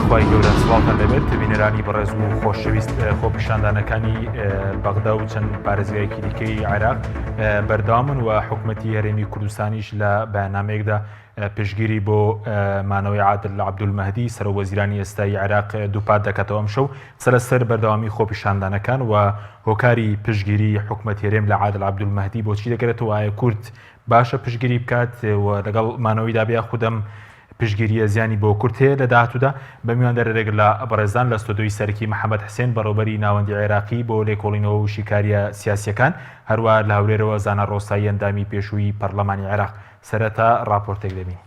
خی گەورە سڵاوتان لەبێت بینەرانی بەڕێز و خۆشەویست خۆپیشاندانەکانی بەغدا و چەند پارێزگایەکی دیکەی عێراق بەردەوامن و حکوومەتی هەرێمی کوردستانیش لە بەیاننامەیەکدا پشتگیری بۆ مانەوەی عادل عەبدولمەهدی سەرۆکوەزیرانی ئێستایی عێراق دووپات دەکاتەوە ئەمشەو سەرەسەر بەردەوامی خۆپیشاندانەکان و هۆکاری پشتگیری حکوومەتی هەرێم لە عادل عەبدولمەهدی بۆچی دەکرێتەوە ئایا کورد باشە پشتگیری بکات و لەگەڵ مانەوەیدا بیا خودم پشتگیریە زیانی بۆ کورد هەیە لە داهاتوودا بە میوان دەرێک لە بەڕێزان لە ستۆدیۆی سەرکی محەممەد حسێن بەڕێوەبەری ناوەندی عێراقی بۆ لێکۆڵینەوە و شیکاریە سیاسیەکان هەروە لە هەولێرەوە زانە ڕۆستایی ئەندامی پێشووی پەرلەمانی عێراق سەرەتا ڕاپۆرتێک دەبین.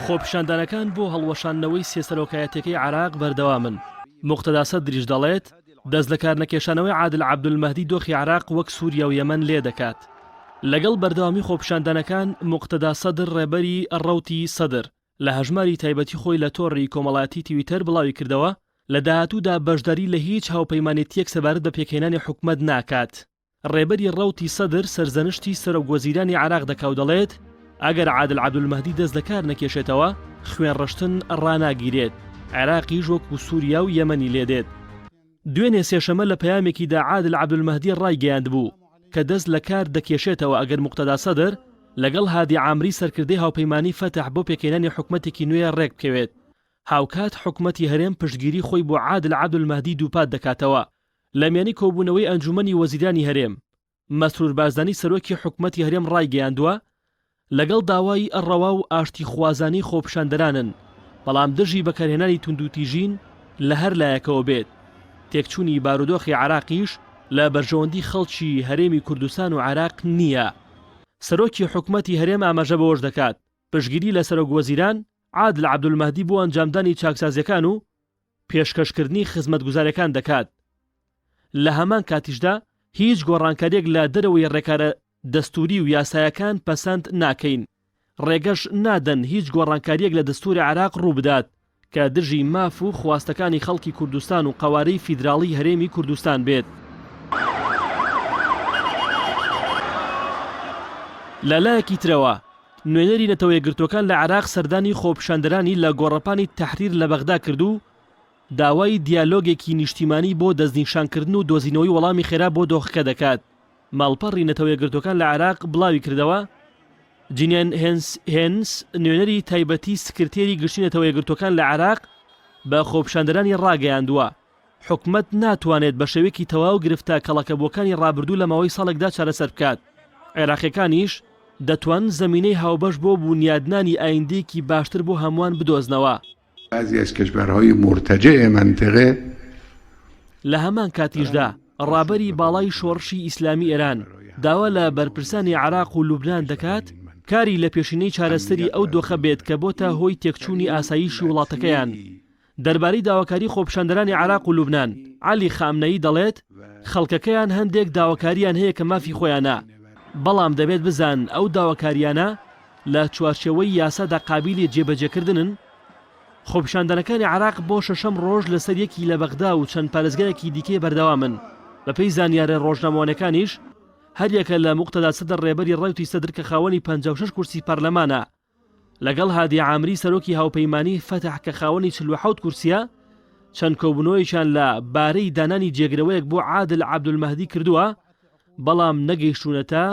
خۆپیشاندانەکان بۆ هەڵوەشاندنەوەی سێسەرۆکایەتەکەی عێراق بەردەوامن. موقتەدا سەدریش دەڵێت دەست لە کارنەکێشانەوەی عادل عەبدولمەهدی دۆخی عێراق وەک سووریا و یەمەن لێ دەکات. لەگەڵ بەردەوامی خۆپیشاندانەکان موقتەدا سەدر ڕێبەری ڕەوتی سەدر لە هەژماری تایبەتی خۆی لە تۆڕی کۆمەڵایەتی تیویتەر بڵاوی کردەوە لە داهاتوودا بەشداری لە هیچ هاوپەیمانێتیەک سەبارەت بە پێکهێنانی حکومەت ناکات. ڕێبەری ڕەوتی سەدر سەرزەنشتی سەرۆکوەزیرانی عێراق دەکاو دەڵێت ئەگەر عادل عەبدولمەهدی دەست لە کار نەکێشێتەوە خوێن ڕەشتن ڕاناگیرێت، عێراقیش وەکو سووریا و یەمەنی لێدێت. دوێنێ سێشەمە لە پەیامێکیدا عادل عەبدولمەهدی ڕایگەیاند بوو کە دەست لە کار دەکێشێتەوە ئەگەر موقتەدا سەدر لەگەڵ هادی عامری سەرکردەی هاوپەیمانی فەتح بۆ پێکهێنانی حکومەتێکی نوێ ڕێک بکەوێت. هاوکات حکومەتی هەرێم پشتگیری خۆی بۆ عادل عەبدولمەهدی دووپات دەکاتەوە. لە میانی کۆبوونەوەی ئەنجومەنی وەزیرانی هەرێم مەسرور بارزانی سەرۆکی حکومەتی هەرێم ڕایگەیاندووە لەگەڵ داوای ئەڕەوا و ئاشتی خوازانی خۆپیشاندەرانن، بەڵام دژی بەکارهێنانی توندوتیژین لە هەر لایەکەوە بێت. تێکچوونی بارودۆخی عێراقیش لە بەرژەوەندی خەڵکی هەرێمی کوردستان و عێراق نییە. سەرۆکی حکومەتی هەرێم ئاماژە بەوەش دەکات پشتگیری لە سەرۆکوەزیران عادل عەبدولمەهدی بۆ ئەنجامدانی چاکسازیەکان و پێشکەشکردنی خزمەتگوزارەکان دەکات. لە هەمان کاتیشدا هیچ گۆڕانکاریەک لە دەرەوەی ڕێکارە دەستوری و یاسایەکان پەسەند ناکەین. ڕێگەش نادەن هیچ گۆڕانکاریەک لە دەستوری عێراق ڕوو بدات کە دژی ماف و خواستەکانی خەڵکی کوردستان و قەوارەی فیدراڵی هەرێمی کوردستان بێت. لەلایەکی ترەوە نوێنەری نەتەوە یەکگرتوەکان لە عێراق سەردانی خۆپیشاندەرانی لە گۆڕەپانی تەحریر لە بەغدا کردو داوای دیالۆگێکی نیشتیمانی بۆ دەستنیشانکردن و دۆزینەوەی وەڵامی خێرا بۆ دۆخەکە دەکات. ماڵپەڕی نەتەوە یەکگرتوەکان لە عێراق بڵاوی کردەوە جینیان هێنس نوێنەری تایبەتی سکرتێری گشتی نەتەوە یەکگرتوەکان لە عێراق بە خۆپیشاندەرانی ڕاگەیاندووە حکومەت ناتوانێت بە شێوەیەکی تەواو گرفتە کەڵەکەبووەکانی ڕابردوو لە ماوەی ساڵێکدا چارەسەر بکات. عێراقیەکانیش دەتوان زمینەی هاوبەش بۆ بنیادنانی ئایندێکی باشتر بۆ هەمووان بدۆزنەوە. بعضی از کشورهای مرتجع منطقه لە هەمان کاتیشدا ڕابەری باڵای شۆڕشی ئیسلامی ئێران داوا لە بەرپرسانی عێراق و لوبنان دەکات کاری لە پێشینەی چارەسەری ئەو دۆخە بێت کە بۆتە هۆی تێکچوونی ئاساییشی وڵاتەکەیان. دەربارەی داواکاری خۆپیشاندەرانی عێراق و لوبنان عەلی خامنەیی دەڵێت خەڵکەکەیان هەندێک داواکاریان هەیە کە مافی خۆیانە، بەڵام دەبێت بزان ئەو داواکاریانە لە چوارچێوەی یاسادا قابلی جێبەجێکردنن. خۆپیشاندەرەکانی عێراق بۆ شەشەم ڕۆژ لەسەر یەکی لە بەغدا و چەند پارێزگایەکی دیکەی بەردەوامن. بەپێی زانیارە ڕۆژنامەوانەکانیش هەریەکە لە موقتەدا سەدر ڕێبەری ڕەوتی سەدر کە خاوەنی 56 کورسی پەرلەمانە لەگەڵ هادی عامری سەرۆکی هاوپەیمانی فەتح کە خاوەنی 47 کورسیە چەند کۆبوونەوەیشان لە بارەی دانانی جێگرەوەیەک بۆ عادل عەبدولمەهدی کردووە، بەڵام نەگەیشتوونەتە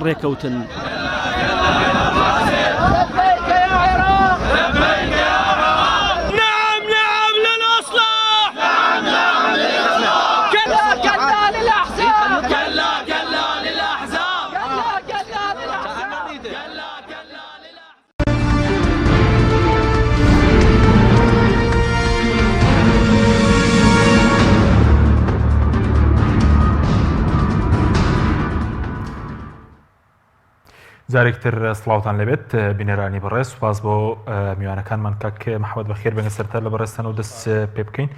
ڕێکەوتن. جارێکتر سڵاوتان لەبێت بینەرانی بەڕێز، سوپاس بۆ میوانەکانمان کاک محەممەد بەخێر بەنگە سەرتا لە بەڕێستانەوە دەست پێ بکەین.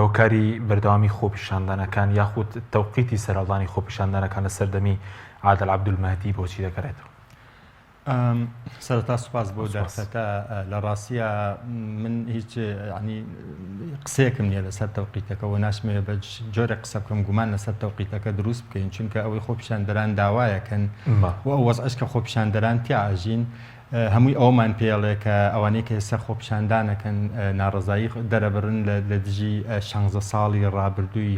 هۆکاری بەردەوامی خۆپیشاندانەکان یاخود تەوقیتی سەرهەڵدانی خۆپیشاندانەکان لە سەردەمی عادل عەبدولمەهدی بۆچی دەکرێتەوە؟ سەرەتا سوپاس بۆ دەرفەتە. لە ڕاستیە من هیچ قسەیەکم نییە لەسەر تەوقیتەکەەوە ناشمێ بە جۆرە قسە بکەم گومان لەسەر تەوقیتەکە دروست بکەین، چونکە ئەوەی خۆپیشاندەران داوایەکەن و ئەو وەزعش کە خۆپیشاندەران تیاژین هەمووی ئەومان پێڵێ کە ئەوانەی کە ئێستا خۆپیشاندانەکەن ناڕزایی دەرەبرن لە دژی 16 ساڵی ڕابردووی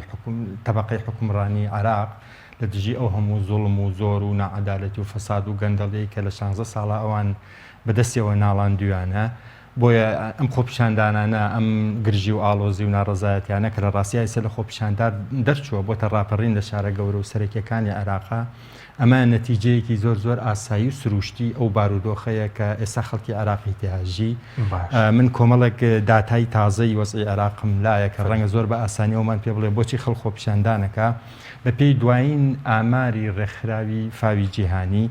تەبەقەی حکومڕانی عێراق لە دژی ئەو هەموو زوڵم و زۆر و نەعەدالەتی و فەساد و گەندەڵەی کە لە 16 ساڵە ئەوان بەدەستیەوە ناڵاندویانە. بۆیە ئەم خۆپیشاندانانە ئەم گرژی و ئاڵۆزی و ناڕزایەتیانە کە لە ڕاستی ئێستا لە خۆپیشاندان دەرچووە بۆتە ڕاپەڕین لە شارە گەورە و سەرەکیەکانی عێراقا، ئەمە نەتیجەیەکی زۆر ئاسایی و سروشتی ئەو بارودۆخەیە کە ئێستا خەڵکی عێراقی تیاژی. من کۆمەڵێک داتای تازەی وەزعی عێراقم لایە کە ڕەنگە زۆر بە ئاسانی ئەومان پێ بڵێ بۆچی خەڵک خۆپیشاندانەکە. بە پێی دوایین ئاماری ڕێکخراوی فاوی جیهانی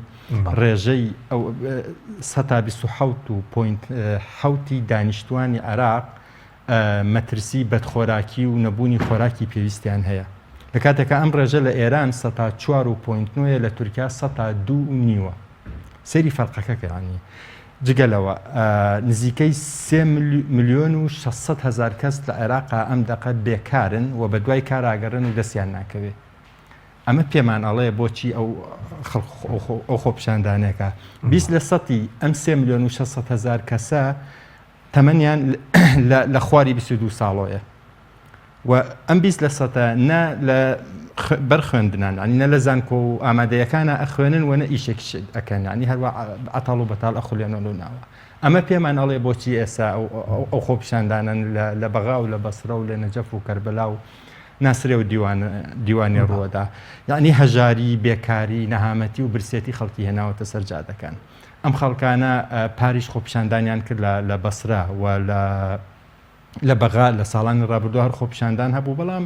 ڕێژەی 127.7 دانیشتوانی عێراق مەترسی بەدخۆراکی و نەبوونی خۆراکی پێویستیان هەیە، لە کاتێکە ئەم ڕێژە لە ئێران 4.9 لە تورکیا 2.5 سەیری فەرقەکەکەیانی جگەلەوە نزیکەی 3,600,000 کەس لە عێراقا ئەم دەقە بێکارن و بە دوای کاراگەڕن و دەستیان ناکەوێت. ئەمە پێمان ئەڵێ بۆچی ئەو خۆپیشاندانێکە 20 لە سەتی ئەم 3,600,000 کەسە تەمەنیان لە خواری 22 ساڵۆیە و ئەم 20 لە سەتە نە لە بەرخوێندنان ینی نە لە زانکۆ و ئامادەیەکانە ئەخوێنن و نە ئیشێک ئەکەن، ینی هەروە ئەتاڵ و بەتاڵ ئەخولێنەوە ناوە. ئەمە پێمان ئەڵێ بۆچی ئێستا ئەو خۆپیشاندانن لە بەغا و لە بەسرە و لە نەجەف و کەربەلا و ناسرێ و دیوانی ڕووەدا، یعنی هەژاری، بێکاری، نەهامەتی و برسێتی خەڵکی هێناوەتە سەر جادەکان. ئەم خەڵکانە پاریش خۆپیشاندانیان کرد لە بەسرە و لە بەغا لە ساڵانی ڕابردووە هەر خۆپیشاندان هەبوو، بەڵام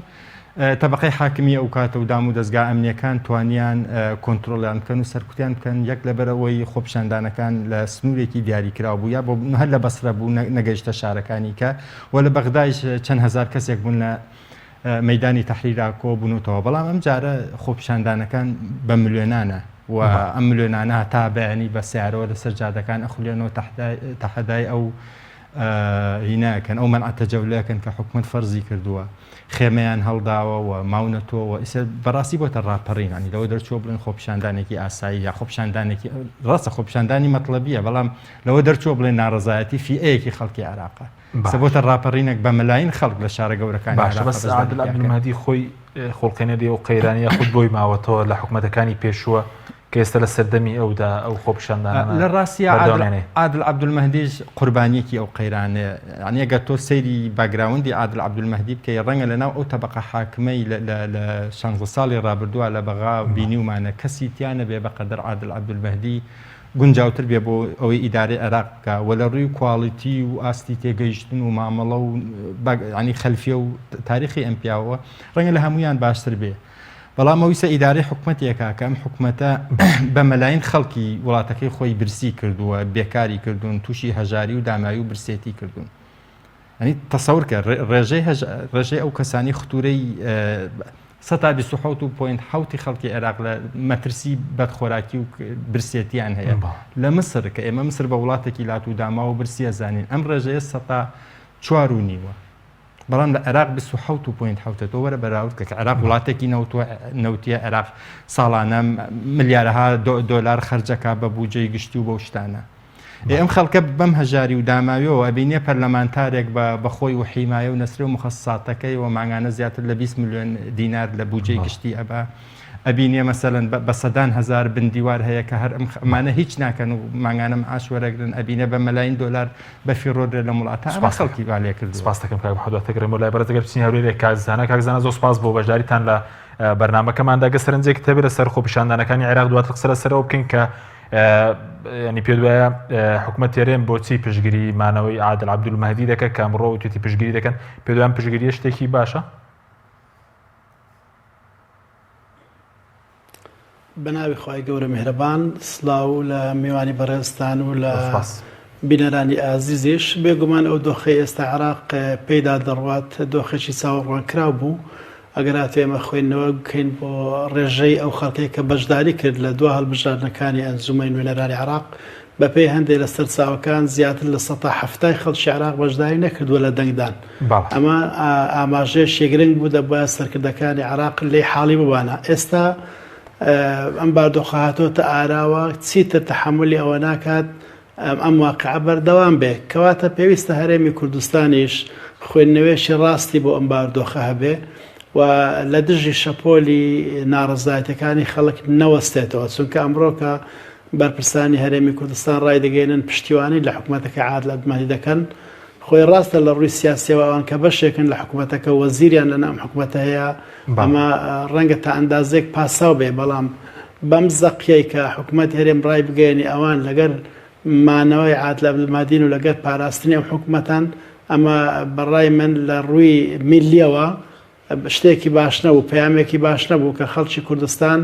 تەبەقەی حاکمی ئەو کاتە و دام و دەستگا ئەمنیەکان توانیان کۆنتترۆلیان بکەن و سەرکوتیان بکەن یەک لەبەرەوەی خۆپیشاندانەکان لە سنوورێکی دیاریکرااو بوو یا بۆ هەر لە بەسرە بوو نەگەیشتە شارەکانی کە و لە بەغدایش چەند هەزار کەسێک بوون لە مەیدانی تەحریرا کۆ بوونەوە، بەڵام ئەم جارە خۆپیشاندانەکان بە ملیۆنانە و ئەم ملیۆنانە تا بەیانی بە سیارەوە لەسەر جادەکان ئەخولێنەوە تەحەدای ئەو هیناکەن ئەو مەنعە تەجەولەکەن کە حکومەت فەرزی کردووە، خێمەیان هەڵداوە و ماونەتەوە ئیسە بەڕاستی بۆتە ڕاپەڕینانی لەوە دەرچوە بڵێن خۆپیشاندانێکی ئاسایی یا خۆپیشاندانێکی ڕاستە خۆپیشاندانی مەطلبیە، بەڵام لەوە دەرچوە بڵێن ناڕزایەتی فیئەیەکی خەڵکی عێراقە سەبۆتە ڕاپەڕینێک بە مەلاین خەڵک لە شارە گەورەکانی باشە. بەس عادل عەبدولمەهدی خۆی خۆڵکێنەری و قەیرانیە خود بۆی ماوەتەوە لە حکومەتەکانی پێشووە کە ئێستا لە سەردەمی ئەودا ئەو خۆپیشاندانە لە ڕاستی عادل عەبدولمەهدیش قوربانیەکی ئەو قەیرانەیە، یعنی ئەگەر تۆ سەیری باگراوندی عادل عەبدولمەهدی بکەی ڕەنگە لەناو ئەو تەبەقە حاکمەی لە 16 ساڵی ڕابردووە لە بەغا بینیومانە کەسی تیانە بێ بەقەدر عادل عەبدولمەهدی گونجاوتر بێ بۆ ئەوەی ئیدارەی عێراق بکە و لە ڕووی کواڵیتی و ئاستی تێگەیشتن و مامەڵە و ینی خەلفیە و تاریخی ئەم پیاوە ڕەنگە لە هەمویان باشتر بێ، بەڵام ئەویسە ئیدارەی حکومەتێکە کە ئەم حکومەتە بە مەلاین خەڵکی وڵاتەکەی خۆی برسی کردووە، بێکاری کردوون، تووشی هەژاری و دامایی و برسێتی کردوون. ینی تەسەورکە ڕێژەی ئەو کەسانی ختورەی 127.7 خەڵکی عێراق لە مەترسی بەدخۆراکی و برسێتیان هەیە لە مسر کە ئێمە مسر بە وڵاتێکی لات و داما و برسیە زانین ئەم ڕێژەیە 4.5 بەڵام لە عێراق 27.7 تۆ وەرە بەراورد کە عێراق وڵاتێکی نەوتیە عێراق ساڵانە ملیارەها دۆلار خەرجەکە بە بوجەی گشتی و بەو شتانە. ئەم خەڵکە بەم هەژاری و داماویەوە ئەبینێ پەرلەمانتارێک بە خۆی و حیمایە و نەسرە و مخەسساتەکەی و ماگانە زیاتر لە 20 ملیۆن دینار لە بوجەی گشتی ئەبینێ مەسەلەن بە سەدان هەزار بندیوار هەیە کە هەر ئەمانە هیچ ناکەن و ماگانە معاش وەرەگرن ئەبینێ بە مەلاین دۆلار بە فیڕۆدرێ لە وڵاتە خەڵکی والێ کرد. سپاس دەکەم کاک محەممەد لای بەرزەگەر بچین هەولێرێک کاکزانە زۆر سپاس بۆ بەشداریتان لە بەرنامەکەماندا گە سەرنجێک هەبێت لەسەر خۆپیشاندانەکانی عێراق دواتر قسە لەسەرەوە بکەین کە ینی پێ وایە حکومەت تێرێن بۆچی پشگیری مانەوەی عادل عەبدولمەهدی دەکات کە ئەمڕۆ و توێتی پشگیری دەکەن، پێ وایە پشگیریە شتێکی باشە؟ بەناوی خوای گەورە میهرەبان، سڵاو لە میوانی بەڕێزتان و لە بینەرانی ئازیزیش. بێگومان ئەو دۆخەی ئێستا عێراق پێیدا دەڕوات دۆخێکی چاوەڕوانکراو بوو ئەگەر ئەمە خوێندنەوە بکەین بۆ ڕێژەی ئەو خەڵکەی کە بەشداری کرد لە دو هەڵبژاردنەکانی ئەنجومەی نوێنەرانی عێراق بە پێی هەندێک لە سەرچاوەکان زیاتر لە 170 خەڵکی عێراق بەشداری نەکردووە لە دەنگدان. ئەمە ئاماژەیەکی گرنگ بوو دەبووە سەرکردەکانی عێراق لێی حاڵی ببانە. ئێستا ئەم باردۆخە هاتۆتە ئاراوە چیتر تەحملی ئەوە ناکات ئەم واقعە بەردەوام بێ کەواتە پێویستە هەرێمی کوردستانیش خوێندنەوێشی ڕاستی بۆ ئەم باردۆخە هەبێ و لە دژی شەپۆلی ناڕزایەتەکانی خەڵک نەوەستێتەوە چونکە ئەمڕۆکە بەرپرسانی هەرێمی کوردستان ڕای دەگەێنن پشتیوانی لە حکوومەتەکە عادل عەبدولمەهدی دەکەن خۆی ڕاستە لە ڕووی سیاسیەوە ئەوان کە بەشێکن لە حکوومەتەکە وەزیریان لە ناو حکوومەتە هەیە ئەمە ڕەنگە تا ئەندازێک پاساو بێ بەڵام بەم زەقیەی کە حکوومەتی هەرێم ڕای بگەێنی ئەوان لەگەر مانەوەی عادل عەبدولمەهدین و لەگەر پاراستنی ئەو حکوومەتان ئەمە بەڕای من لە ڕووی میلیەوە شتێکی باش نەبوو پەیامێکی باش نەبوو کە خەڵکی کوردستان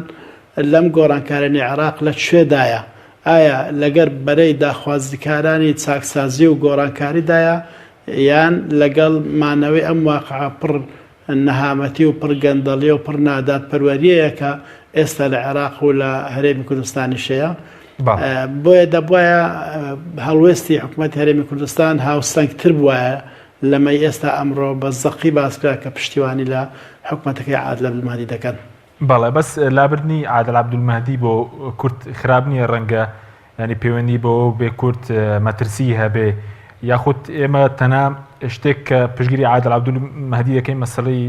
لەم گۆڕانکارانی عێراق لە کوێدایە ئایا لەگەر بەرەی داخوازیکارانی چاکسازی و گۆڕانکاریدایە یان لەگەڵ مانەوەی ئەم واقعە پڕ نەهامەتی و پڕ گەندەڵی و پڕ نادات پەروەریەیە کە ئێستا لە عێراق و لە هەرێمی کوردستانیشەیە بۆیە دەبواە هەڵوێستی حکوومەتی هەرێمی کوردستان هاوسەنگتر بواە لەمەی ئێستا ئەمڕۆ بە زەقی باسکرا کە پشتیوانی لە حکوومەتەکەی عادل عەبدولمەهدی دەکەن. بەڵێ بەس لابردنی عادل عەبدولمەهدی بۆ کورد خراپ نییە ڕەنگە ینی پەیوەندی بۆ بێ کورد مەترسی هەبێ یاخود ئێمە تەنها شتێک کە پشتگیری عادل عەبدولمەهدی دەکەین مەسەڵەی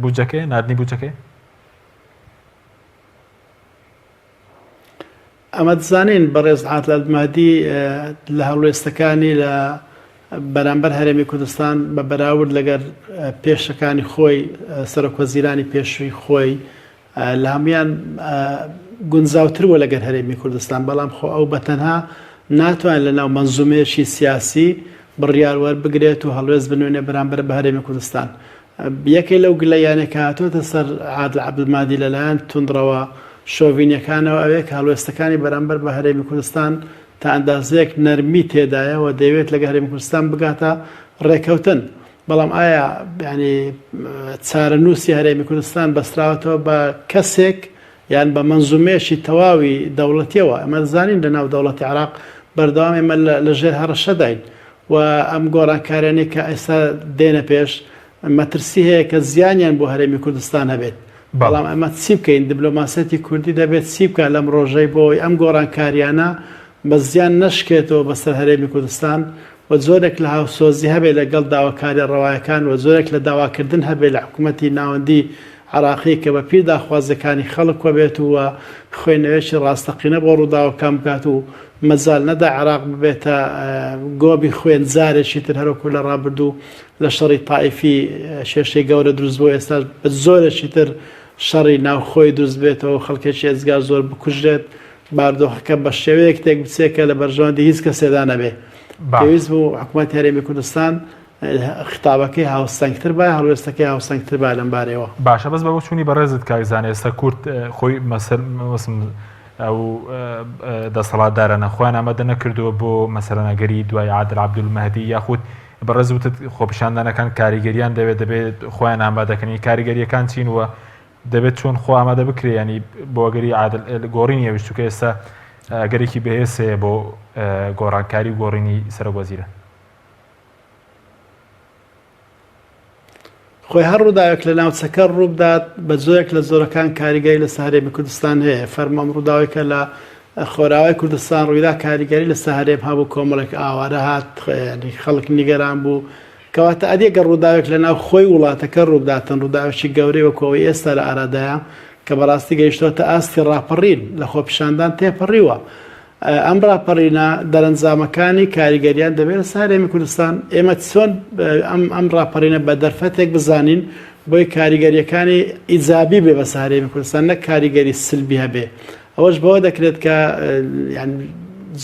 بودجەکەی نردنی بودجەکەی ئەمە دەزانین بەڕێز عادل عەبدولمەهدی لە هەڵوێستەکانی لە بەرامبەر هەرێمی کوردستان بە بەراورد لەگەر پێشەکانی خۆی سەرۆکوەزیرانی پێشووی خۆی لە هەمویان گونجاوتر بووە لەگەر هەرێمی کوردستان بەڵام خۆ ئەو بەتەنها ناتوانێت لە ناو مەنزومەیەکی سیاسی بڕیار وەربگرێت و هەڵوێست بنوێنێ بەرامبەر بە هەرێمی کوردستان یەکێک لەو گلەیانێکە هاتووەتە سەر عادل عەبدولمەهدی لەلایەن توندڕەوە شۆڤینیەکانەوە ئەوەیە کە هەڵوێستەکانی بەرامبەر بە هەرێمی کوردستان تا ئەندازەیەک نەرمی تێدایەوە دەیەوێت لەگە هەرێمی کوردستان بگاتە ڕێکەوتن بەڵام ئایا ینی چارەنووسی هەرێمی کوردستان بەستراوەتەوە بە کەسێک یان بە مەنزومەیەکی تەواوی دەوڵەتیەوە ئەمە دەزانین لە ناو دەوڵەتی عێراق بەردەوام ئێمە لە ژێر هەڕەشەداین و ئەم گۆڕانکارانەی کە ئێستا دێنە پێش مەترسی هەیە کە زیانیان بۆ هەرێمی کوردستان هەبێت بەڵام ئەمە چی بکەین دیبلۆماسەتی کوردی دەبێت چی بکە لەم ڕۆژەی بۆی ئەم گۆڕانکاریانە بە زیان نەشکێتەوە بەسەر هەرێمی کوردستان و زۆرێک لە هاوسۆزی هەبێت لەگەڵ داواکاری ڕەوایەکان و زۆرێک لە داواکردن هەبێت لە حکوومەتی ناوەندی عراقی کە بە پیر داخوازەکانی خەڵک وەبێت و خوێنەوێکی ڕاستەقینە بۆ ڕووداوەکان بکات و مەزال نەدا عێراق ببێتە گۆبی خوێنجارێکی تر هەروەکو لە ڕابردوو لە شەڕی تائیفی شێشەی گەورە دروست بۆ ئێستا بە زۆرێکی تر شەڕی ناوخۆی دروست بێتەوە خەڵکێکی ئێزگار زۆر بکوژرێت باردۆخەکە بە شێوەیەک تێک بچێکە لە بەرژەوەندی هیچ کەسێدا نەبێ پێویست بوو حکوومەتی هەرێمی کوردستان خطابەکەی هاوسەنگتر بە هەڵوێستەکەی هاوسەنگتر بە لەم بارەوە باشە بەس بە بۆ چوونی بەڕێزت کاکزانێ ئێستا کورد خۆی مەسم ئەو دەسەڵاتدارە نەخۆیان ئامادە نەکردووە بۆ مەسەلەنەگەری دوای عادل عەبدولمەهدی یاخود بەڕێز وتت خۆپیشاندانەکان کاریگەریان دەبێت خۆیان ئامادەکەنی کاریگەریەکان چین وە دەبێت چۆن خۆ ئامادە بکرێ ینی بۆ ئەگەری گۆڕینی ئەویشتوکە ئێستا گەرێکی بەهێزەیە بۆ گۆڕانکاری و گۆڕینی سەرۆکوەزیرە خۆی هەر ڕووداوێک لە ناوچەکە ڕووبدات بە زۆرێک لە زۆرەکان کاریگەری لە هەرێمی کوردستان هەیە فەرمەم ڕووداوێکە لە خۆراوی کوردستان ڕوویدا کاریگەری لە هەرێم هەبوو کۆمەڵێک ئاوارە هات خەڵک نیگەران بوو کەواتە ئەدێگە ڕووداوێک لە ناو خۆی وڵاتەکە ڕووداتن ڕووداوێکی گەورەی وەکەوەی ئێستا لە ئارادایە کە بەڕاستی گەیشتۆتە ئاستی ڕاپەڕین لە خۆپیشاندان تێپەڕیوە ئەم ڕاپەڕینە دەرەنجامەکانی کاریگەریان دەبێت لە هەرێمی کوردستان ئێمە چۆن ئەم ڕاپەڕینە بە دەرفەتێک بزانین بۆی کاریگەریەکانی ئیجابی بێ بە هەرێمی کوردستان نەک کاریگەری سلبی هەبێ ئەوەش بەوە دەکرێت کە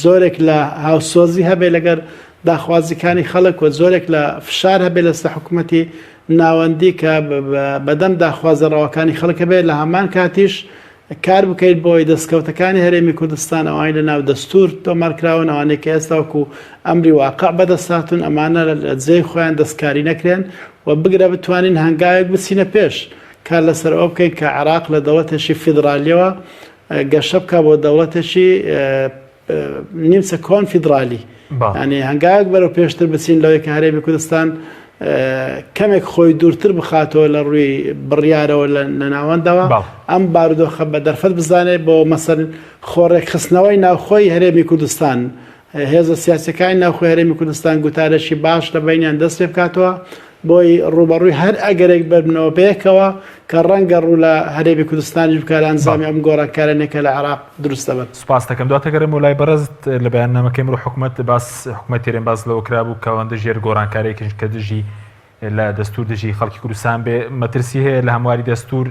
زۆرێک لە هاوسۆزی هەبێ لەگەر داخوازیەکانی خەڵک و زۆرێک لە فشار هەبێت لەسەر حکوومەتی ناوەندی کە بەدەم داخوازەڕەوەکانی خەڵکە بێت لە هەمان کاتیش کار بکەیت بۆی دەستکەوتەکانی هەرێمی کوردستان ئەوانی لە ناو دەستور تۆمارکراون ئەوانەی کە ئێستاوەکو ئەمری واقع بەدەستهاتون ئەمانە لە جێی خۆیان دەستکاری نەکرێن و بگرە بتوانین هەنگاوێک بچینە پێش کار لەسەر ئەو بکەین کە عێراق لە دەوڵەتێکی فیدرالیەوە گەشە بکە بۆ دەوڵەتێکی نیمچە کۆنفیدرالی ینی هەنگاوێک بەرەو پێشتر بچین لەوەی کە هەرێمی کوردستان کەمێک خۆی دوورتر بخاتەوە لە ڕووی بڕیارەوە لە ناوەندەوە ئەم بارودۆخە بە دەرفەت بزانێت بۆ مەسەر خۆڕێک خستنەوەی ناوخۆی هەرێمی کوردستان هێزە سیاسەکانی ناوخۆی هەرێمی کوردستان گوتارەشی باش لە بینیان دەست پێ بکاتەوە بۆی ڕوبەڕووی هەر ئەگەرێک بەرنەوە پێکەوە کە ڕەنگە ڕوو لە هەرێمی کوردستانی بکار ئەنجامی ئەم گۆڕانکارانێکە لە عێراق دروستە بێت. سوپاس دەکەم دواتەگەرم وڵای بەڕێزت لە بەیاننامەکەی ئەمڕۆ حکوومەت تێرێن باس لەوە کرابوو کەوەندە ژێر گۆڕانکارێکیش کە دژی لە دەستور دژی خەڵکی کوردستان بێ مەترسی هەیە لە هەمواری دەستور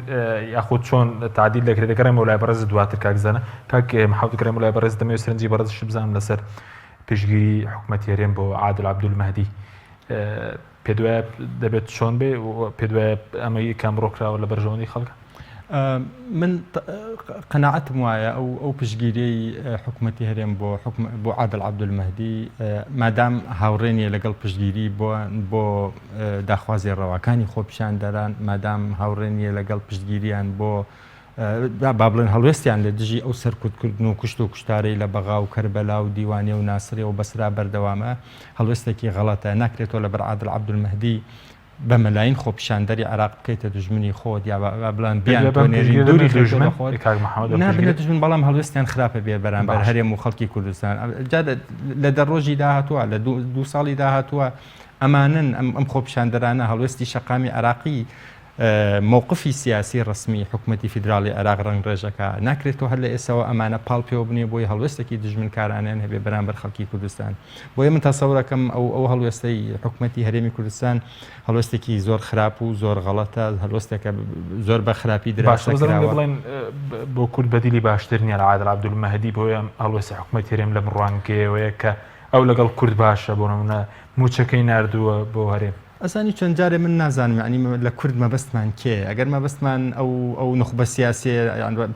یاخود چۆن تعدیل دەکرێت دەگەڕێم وڵای بەڕێز دواتر کاکزانە کاک محەممەد دەکەم وڵای بەڕێز دەمەوێت سەرنجی بەڕێزش بزانم لەسەر پێشگیری حکوومەت هێرێم بۆ عادل عەبدولمەهدی پێ دوایە دەبێت چۆن بێ پێ دوایە ئەمەی کام ڕۆکراوە لە بەرژەوەندی خەڵکە من قەناعەتم وایە ئەو پشگیری حکوومەتی هەرێم بۆ عادل عەبدولمەهدی مادام هاوڕێنیە لەگەڵ پشگیری بۆ داخوازی ڕەواکانی خۆپیشاندەران مادام هاوڕێنیە لەگەڵ پشتگیریان بۆ با بڵێن هەڵوێستیان لە دژی ئەو سەرکوتکردن و کوشت و کوشتارەی لە بەغا و کەربەلا و دیوانێ و ناسرێ و بەسرا بەردەوامە هەڵوێستێکی غەڵەتە ناکرێتەوە لەبەر عادل عەبدولمەهدی بە مەلاین خۆپیشاندەری عێراق بکەیتە دژمنی خۆت یا بڵێن بیان تۆنێری دووری دژمن نابنێت دژمن بەڵام هەڵوێستیان خراپە بێ بەرامبەر هەرێم و خەڵکی کوردستان لە دەڕۆژی داهاتووە لە دوو ساڵی داهاتووە ئەمانن ئەم خۆپیشاندەرانە هەڵوێستی شەقامی عێراقی مووقفی سیاسی ڕسمی حکوومەتی فیدراڵی عێراق ڕنگ ڕێژەکە ناکرێتەوە هەر لە ئێسەوە ئەمانە پاڵ پێوە بنێ بۆی هەڵوێستێکی دژمنکارانیان هەبێ بەرامبەر خەڵکی کوردستان بۆیە من تەسەورەکەم ئەو هەڵوێستەی حکوومەتی هەرێمی کوردستان هەڵوێستێکی زۆر خراپ و زۆر غەڵەتە هەڵوێستێکە زۆر بە خراپی دراسەکراوە بڵێن بۆ کورد بەدیلی باشتر نیە لە عادل عەبدولمەهدی بۆیە هەڵوێستی حکوومەتی هەرێم لەم ڕوانگەیەوەیە کە ئەو لەگەڵ کورد باشە بۆ نمونە موچەکەی ناردووە بۆ هەرێم ئەزانی چەند جارێ من نازانم ینی لە کورد مەبەستمان کێ ئەگەر مەبەستمان ئەو نخبە سیاسی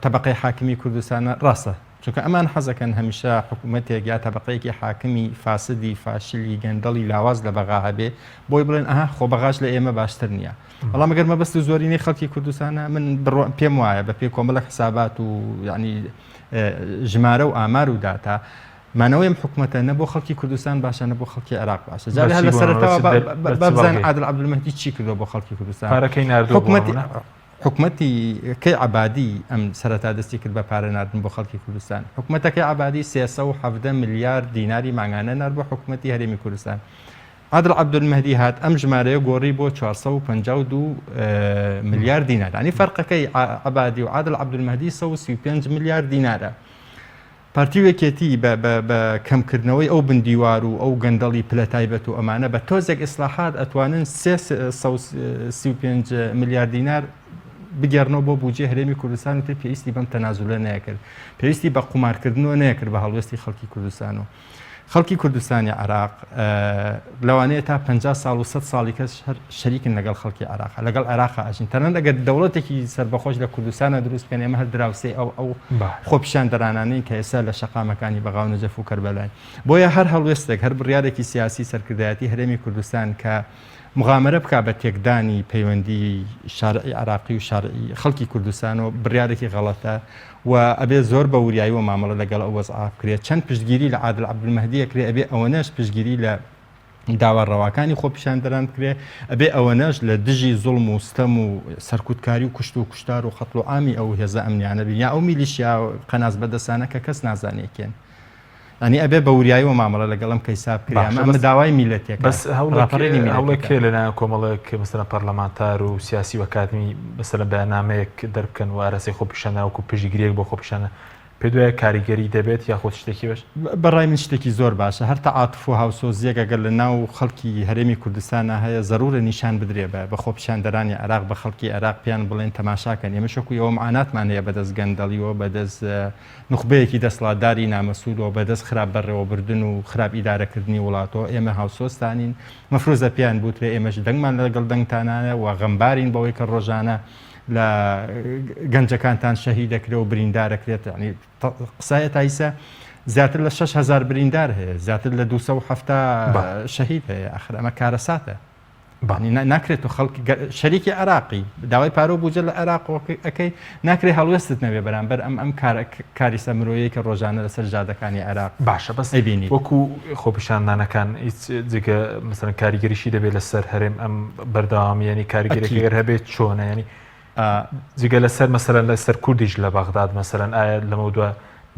تەبەقەی حاکمی کوردستانە ڕاستە چونکە ئەمان حەزەکەن هەمیشە حکوومەتێک یا تەبەقەیەکی حاکمی فاسدی فاشلی گەندەڵی لاواز لە بەغا هەبێ بۆی بڵێن ئەها خۆ بەغاش لە ئێمە باشتر نییە بەڵام ئەگەر مەبەست زۆرینەی خەڵکی کوردستانە من پێم وایە بە پێ کۆمەڵە حسابات و ینی ژمارە و ئامار و داتا مانەوەی ئەم حکوومەتە نەبۆ خەڵکی کوردستان باشە نەبۆ خەڵکی عێراق باشە جا لە سەرەتاوە بابزان عادل عەبدولمەهدی چی کردووە بۆ خەڵکی کوردستان پارەکەی ناردووە حکوومەتی کەی عەبادی ئەم سەرەتا دەستی کرد بە پارە ناردن بۆ خەڵکی کوردستان حکوومەتەکەی عەبادی 370 میلیارد دیناری ماگانە نارد بۆ حکوومەتی هەرێمی کوردستان عادل عەبدولمەهدی هات ئەم ژمارەیە گۆڕی بۆ 452 میلیارد دینار ینی فەرقەکەی عەبادی و عادل عەبدولمەهدی 135 میلیارد دینارە پارتیوێکێتی بە کەمکردنەوەی ئەو بندیوار و ئەو گەندەڵی پلە تایبەت و ئەمانە بە تۆزێک ئیسلاحات ئەتوانن 335 میلیارد دینار بگەڕنەوە بۆ بودجێ هەرێمی کوردستان و تر پێویستی بەم تەنازولە نەیەکرد پێویستی بە قومارکردنەوە نەیەکرد بە هەڵوێستی خەڵکی کوردستان و خەڵکی کوردستانی عێراق لەوانەیە تا 50 ساڵ و 100 ساڵی کەس شەریکن لەگەڵ خەڵکی عێراق لەگەڵ عێراق ئاژین تەنانەت ئەگەر دەوڵەتێکی سەربەخۆش لە کوردستانە دروست بکەن ئێمە هەر دراوسێ ئەو خۆپیشاندەرانانەی کە ئێستا لە شەقامەکانی بەغا و نەجەف و کەربەلای بۆیە هەر هەڵوێستێک هەر بڕیارێکی سیاسی سەرکردایەتی هەرێمی کوردستان کە مغامرە بکە بە تێکدانی پەیوەندی شارعی عراقی و شارعی خەڵکی کوردستان و بڕیارێکی غەڵەتە و ئەبێ زۆر بە وریایی و مامەڵە لەگەڵ ئەو وەزعا بکرێت چەند پشتگیری لە عادل عەبدولمەهدی کرێ ئەبێ ئەوەنەش پشتگیری لە داوەڕەواکانی خۆپیشاندەران کرێ ئەبێ ئەوەنەش لە دژی زوڵم و ستەم و سەرکوتکاری و کوشت و کوشتار و خەتڵ و ئامی ئەو هێزە ئەمنیانە بین یا ئەو میلیشیا قەناز بەدەستانە کە کەس نازانێکێن ئەنی ئەبێ بە وریایی و مامەڵە لەگەڵم کەیساب کرێمە ئەمە داوای میلەتێک بەس هەوڵێکێ لەلایەن کۆمەڵێک مەسەلەن پەرلەمانتار و سیاسی وەکاتمی مەسەلەن بەیاننامەیەک دەربکەن و ئارەسەی خۆپیشاندان وەکو پشتگیریەک بۆ خۆپیشانە پێ دوایە کاریگەری دەبێت یاخۆ شتێکی باش بەڕای من شتێکی زۆر باشە هەر تەعاتوف و هاوسۆزیەک ئەگەر لە ناو خەڵکی هەرێمی کوردستانە هەیە زەرورە نیشان بدرێ بە خۆپیشاندەرانی عێراق بە خەڵکی عێراق پێیان بڵێن تەماشاکەن ئێمە شەکوی ئەوە معاناتمان هەیە بەدەست گەندەڵیەوە بەدەست نخبەیەکی دەسڵاتداری نامەسوولەوە بەدەست خراپ بەڕێوەبردن و خراپ ئیدارەکردنی وڵاتەوە ئێمە هاوسۆستانین مەفروزە پێیان بوترێ ئێمەش دەنگمان لەگەڵ دەنگتانانە و غەمبارین بەوەی کە ڕۆژانە لە گەنجەکانتان شەهید دەکرێت و بریندار دەکرێت ینی قسایە تایسە زیاتر لە 6,000 بریندار هەیە زیاتر لە 270 شەهید هەیە ئەخر ئەمە کارەساتە ناکرێت و خەڵکی شەریکی عێراقی داوای پارۆ بوجە لە عێراق ئەەکەی ناکرێت هەڵوێستت نەبێ بەرامبەر ئەم کاری سەمرۆیی کە ڕۆژانە لەسەر جادەکانی عێراق باشە بەس ئەبینی وەکو خۆپیشاندانەکان هیچ جگە مەسەلەن کاریگەریشی دەبێت لەسەر هەرێم ئەم بەردەوامیانی کاریگەرێکی گەر هەبێت چۆنە ینی جگە لەسەر مەسەلەن لەسەر کوردیش لە بەغداد مەسەلەن ئایا لەمە دووە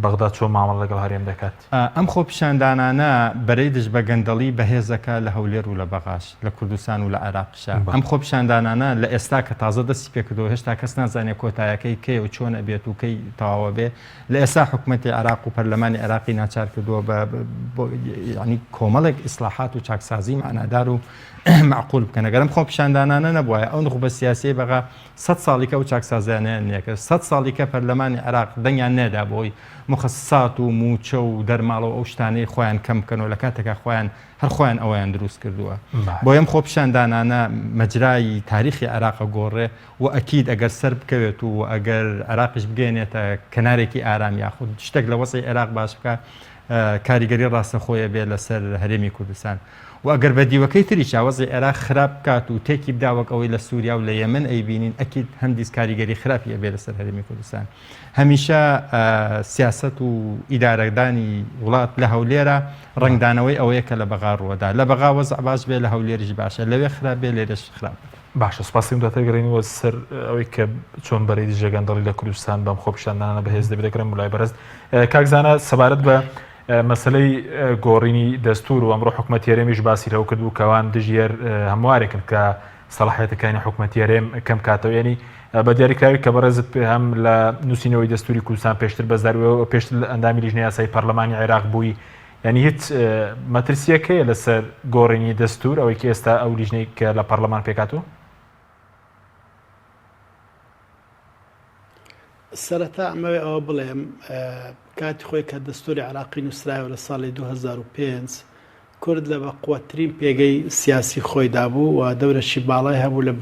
بەغدا چۆن مامەڵ لەگەڵ هەرێم دەکات ئەم خۆپیشاندانانە بەرەی دژ بە گەندەڵی بەهێزەکە لە هەولێر و لە بەغاش لە کوردستان و لە عێراقشە ئەم خۆپیشاندانانە لە ئێستا کە تازە دەستی پێکردەوە هێشتا کەس نازانێت کۆتایەکەی کێ و چۆن ئەبێت و کەی تەواوە بێ لە ئێستا حکوومەتی عێراق و پەرلەمانی عێراقی ناچار کردووە ینی کۆمەڵێک ئیسلاحات و چاکسازی معنادار و معقول بکەن ئەگەرم خۆپیشاندانانە نەبووە ئەو نخبە سیاسی بەغا 100 ساڵیکە و چاکسازیانیان نییەکە 100 ساڵیکە پەرلەمانی عێراق دەنگیان نێدا بۆی مخصصات و موچە و دەرماڵەوە ئەو شتانەی خۆیان کەم بکەنەوە لە کاتێکا خۆیان هەر خۆیان ئەویان دروست کردووە بۆ ئەم خۆپیشاندانانە مەجرای تاریخی عێراق گۆڕێ و ئەکید ئەگەر سەر بکەوێت و ئەگەر عێراقیش بگەێنێتە کەنارێکی ئارام یاخود شتێک لە وەسەی عێراق باش بکە کاریگەری ڕاستەخۆیە بێ لەسەر هەرێمی کوردستان و ئەگەر بە دیوەکەی تری چاوەزی عێراق خراپ بکات و تێکی بداوەک ئەوەی لە سووریا و لە یەمن ئەیبینین ئەکید هەندیز کاریگەری خراپی ئەبێ لەسەر هەرێمی کوردستان هەمیشە سیاست و ئیدارەدانی وڵات لە هەولێرە ڕنگدانەوەی ئەوەیە کە لە بەغا ڕوەدا لە بەغا وەزع باش بێ لە هەولێریش باشە لەوێ خراپ بێ لێرەش خراپ باشە سپاسیم دواتر گەڕێنەوە سەر ئەوەی کە چۆن بەرەی دژە گەندەڵی لە کوردستان بەم خۆپیشاندانانە بەهێز دەبێت دەکرێن وڵای بەرز کاکزانە سەبارەت بە مەسلەی گۆڕینی دەستور و ئەمڕۆ حکوومەتی هەرێمیش باسی لەو کردو کەوان دژێر هەموارێکن کە سەلاحیەتەکانی حکوومەتی هەرێم کەم کاتەوە ینی بە دیاریکراوی کە بەڕێزت هەم لە نووسینەوەی دەستوری کوردستان پێشتر بەزاروەوە پێشتر ئەندامی لیژنەی یاسایی پەرلەمانی عێراق بووی ینی هیچ مەترسیەکەیە لەسەر گۆڕینی دەستور ئەوەی کە ئێستا ئەو لیژنەی کە لە پەرلەمان پێکاتوە سەرەتا ئەمەوێ ئەوە بڵێم کاتی خۆی کە دەستوری عێراقی نووسرایەوە لە ساڵی 2005 کورد لە بەقوەترین پێگەی سیاسی خۆیدا بوو و دەورەشی باڵای هەبوو لە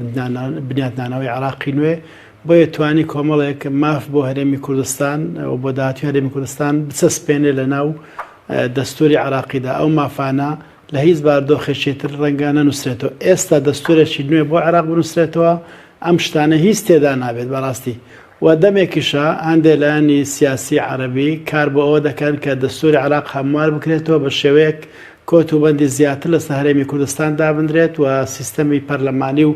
بنیاتنانەوەی عێراقی نوێ بۆیە توانی کۆمەڵێک ماف بۆ هەرێمی کوردستان و بۆ داهاتوی هەرێمی کوردستان بچەسپێنێ لە ناو دەستوری عێراقیدا ئەو مافانە لە هیچ باردۆخێکێتر ڕەنگە نەنووسرێتەوە ئێستا دەستورێکی نوێ بۆ عێراق بنووسرێتەوە ئەم شتانە هیچ تێدا نابێت بەڕاستی و دەمێکیشە هەندێک لایانی سیاسی عەرەبی کار بۆ ئەوە دەکەن کە دەستوری عێراق هەموار بکرێتەوە بە شێوەیەک کۆتوبەندی زیاتر لە هەرێمی کوردستان دابدرێت و سیستەمی پەرلەمانی و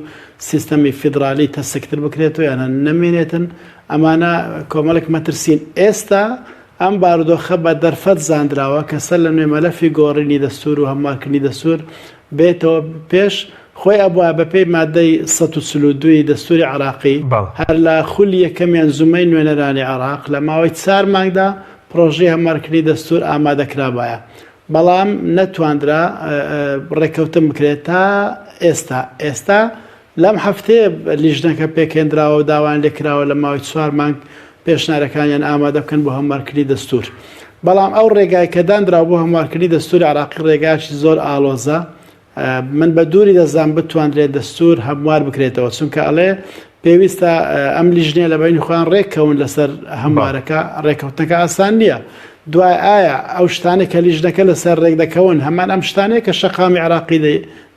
سیستەمی فیدرالی تەسکتر بکرێتەوە یانە نەمێنێتن ئەمانە کۆمەڵێک مەترسین ئێستا ئەم بارودۆخە بە دەرفەت زاندراوە کە سەر لە نوێمەلەفی گۆڕینی دەستور و هەموارکردنی دەستور بێتەوە پێش خۆی ئەبووە بەپێی مادەی 132 دەستوری عێراقی هەر لە خولی یەکەمیان زومەی نوێنەرانی عێراق لە ماوەی 4 مانگدا پرۆژەی هەموارکردنی دەستور ئامادەکرابایە بەڵام نەتواندرا ڕێکەوتن بکرێت تا ئێستا لەم هەفتەیە لیژنەکە پێکێنراوە و داوان لێکراوە لە ماوەی 4 مانگ پێشنارەکانیان ئامادە بکەن بۆ هەموارکردنی دەستور بەڵام ئەو ڕێگای کە دانراوە بۆ هەموارکردنی دەستوری عێراقی ڕێگایکی زۆر ئاڵۆزە من بە دووری دەزان بتوانرێت دەستور هەموار بکرێتەوە چونکە ئەڵێ پێویستە ئەم لیژنێ لە بینی خۆیان ڕێککەون لەسەر هەموارەکە ڕێکەوتنەکە ئاسان نییە دوای ئایا ئەو شتانێک کە لیژنەکە لەسەر ڕێک دەکەون هەمان ئەم شتانەیە کە شەقامی عێراقی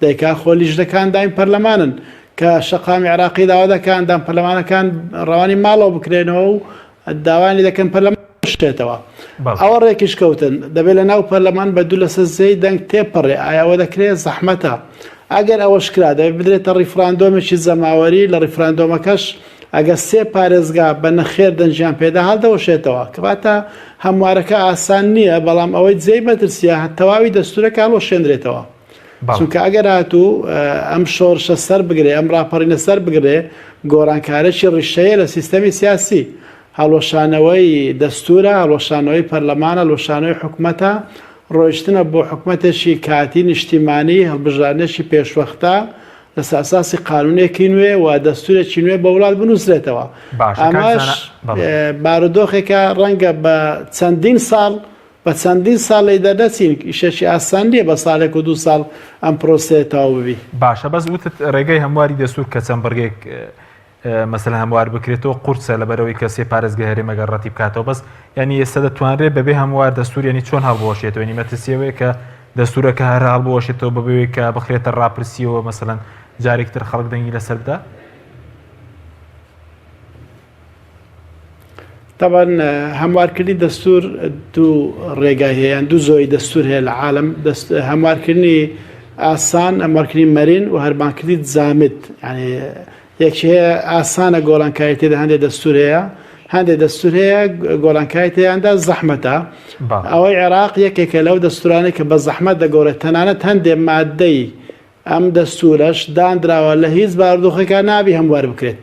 دەیکا خۆ لیژنەکان دایم پەرلەمانن کە شەقامی عێراقی داوا دەکەن دام پەرلەمانەکان ڕەوانی ماڵەوە بکرێنەوە و داوانی دەکەن پەرلەمان شتێتەوە ئەوە ڕێکیش کەوتن دەبێت لە ناو پەرلەمان بە دوو لەسەر زەی دەنگ تێپەڕێ ئایاوە دەکرێت زەحمەتە ئەگەر ئەوەش کرا دەبێت بدرێتە ڕیفراندۆمێکی زەماوەری لە ڕیفراندۆمەکەش ئەگە 3 پارێزگا بە نەخێر دەنجیان پێدا هەڵدەوەشێتەوە کەواتە هەموارەکە ئاسان نییە بەڵام ئەوەی جێی مەترسیە تەواوی دەستورەکە هەڵوەشێنرێتەوە چونکە ئەگەر هاتوو ئەم شۆڕشە سەر بگرێ ئەم ڕاپەڕینە سەر بگرێ گۆڕانکارێکی ڕیشەیە لە سیستەمی سیاسی هەڵوەشانەوەی دەستورە هەڵوەشانەوەی پەرلەمانە هەڵوەشانەوەی حکوومەتە ڕۆیشتنە بۆ حکوومەتێکی کاتی نیشتیمانی هەڵبژارنێکی پێشوەختە لەسەر ئاساسی قانونێکی نوێ و دەستورێکی نوێ بە وڵات بنووسرێتەوە ئەمەش بارودۆخێکە ڕەنگە بە چەندین ساڵ لێ دەردەچین ئیشەکی ئاسان نییە بە ساڵێک و 2 ساڵ ئەم پرۆسەیە تەواو ببی باشە بەس وتت ڕێگەی هەمواری دەستور کە چەند بەرگێک مەسەلا هەموار بکرێتەوە قورسە لەبەرەوەی کە 3 پارێزگا هەرێمەگە ڕەتی بکاتەوە بەس ینی ئێستا دەتوانرێت بەبێ هەموار دەستور ینی چۆن هەڵبوەشێتەوە ینی مەترسیەوەی کە دەستورەکە هەر هەڵبوەشێتەوە بەبێ کە بخرێتە ڕاپرسیەوە مەسەلەن جارێکتر خەڵک دەنگی لەسەر بدا طبعا هەموارکردنی دەستور دوو ڕێگای هەیە دوو زۆی دەستور هەیە لە عالم هەموارکردنی ئاسان ئەموارکردنی مەرین و هەربانکردنی جامد یعنی یەکی هەیە ئاسانە گۆڕانکاریتێدا هەندێک دەستور هەیە هەندێک دەستور هەیە گۆڵانکای تیاندا زەحمەتە ئەوەی عێراق یەکێکە لەو دەستورانەی کە بە زەحمەت دەگۆڕێت تەنانەت هەندێک مادەی ئەم دەستورەش دانراوە لە هیچ بارودۆخێکا نابی هەموار بکرێت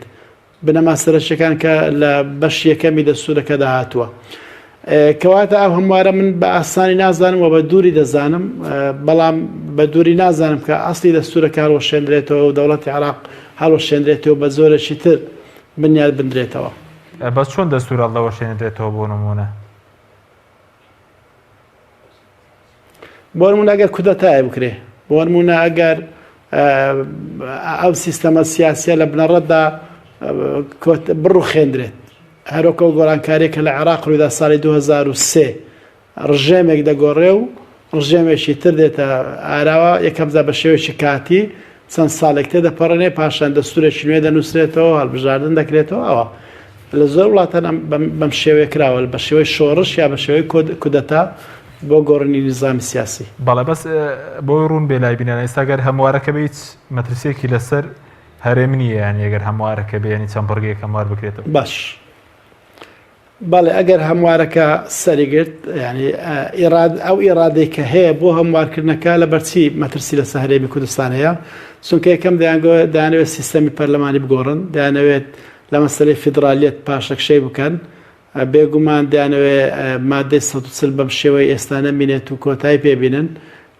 بنەما سەرچەکان کە لە بەش یەکەمی دەستورەکەدا هاتووە کەواتە ئەو هەموارە من بە ئاسانی نازانم و بە دووری دەزانم بەڵام بە دووری نازانم کە ئەسلی دەستورەکە هەڵوەشێنرێتەوە و دەوڵەتی عێراق هەڵوەشێنرێتەوە بە زۆرێکی تر بنیاد بندرێتەوە بەس چۆن دەستور هەڵەوەشێنرێتەوە بۆ نمونە بۆ نمونە ئەگەر کودەتایە بکرێ بۆ نمونە ئەگەر ئەو سیستەمە سیاسیە لە بنەڕەتدا بڕوخێندرێت هەرۆکە و گۆڕانکاریەکە لە عێراق ڕوویدا ساڵی 2003 ڕژێمێک دەگۆڕێ و ڕژێمێکی تر دێتە ئاراوە یەکەمدا بە شێوەیەکی کاتی چەند ساڵێک تێدەپەڕێنێ پاشان دەستورێکی نوێ دەنووسرێتەوە هەڵبژاردن دەکرێتەوە ئەوە لە زۆر وڵاتان بەم شێوەیە کراوە بە شێوەی شۆڕش یا بە شێوەی کودەتا بۆ گۆڕنی نظامی سیاسی بەڵێ بەس بۆ ڕوون بێلای بینان ئێستاگەر هەموارەکە بیت مەترسیەکی لەسەر هەرێم نیە یانی ئەگەر هەموارەکە بێنی چەند بڕگەیەک هەموار بکرێتەوە باش بەڵێ ئەگەر هەموارەکە سەریگرت ینی ئەو ئێرادەی کە هەیە بۆ هەموارکردنەکە لە بەرچی مەترسی لە سەهرێمی کوردستان هەیە چونکە یەکەم دەیانوێت سیستەمی پەرلەمانی بگۆڕن دەیانەوێت لە مەسەلەی فیدرالیەت پاشەکشەی بکەن بێگومان دەیانەوێت مادەی 140 بەم شێوەی ئێستا نەمینێت و کۆتایی پێبینن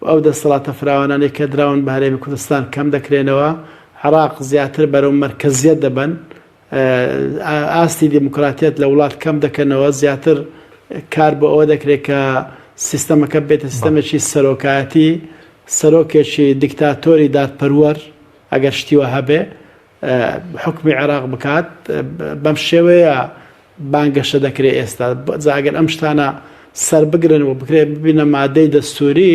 و ئەو دەسەڵاتە فراوانانەی کە دراون بە هەرێمی کوردستان کەم دەکرێنەوە عێراق زیاتر بەرەو مەرکەزیەت دەبن ئاستی دیموکراتیت لە وڵات کەم دەکەنەوە زیاتر کار بۆ ئەوە دەکرێت کە سیستەمەکە بێتە سیستەمێکی سەرۆکایەتی سەرۆکێکی دیکتاتۆری دادپەروەر ئەگەر شتیوە هەبێ حکمی عێراق بکات بەم شێوەیە بانگەشە دەکرێت ئێستا جاگەر ئەم شتانە سەر بگرن و بکرێت ببینە مادەی دەستوری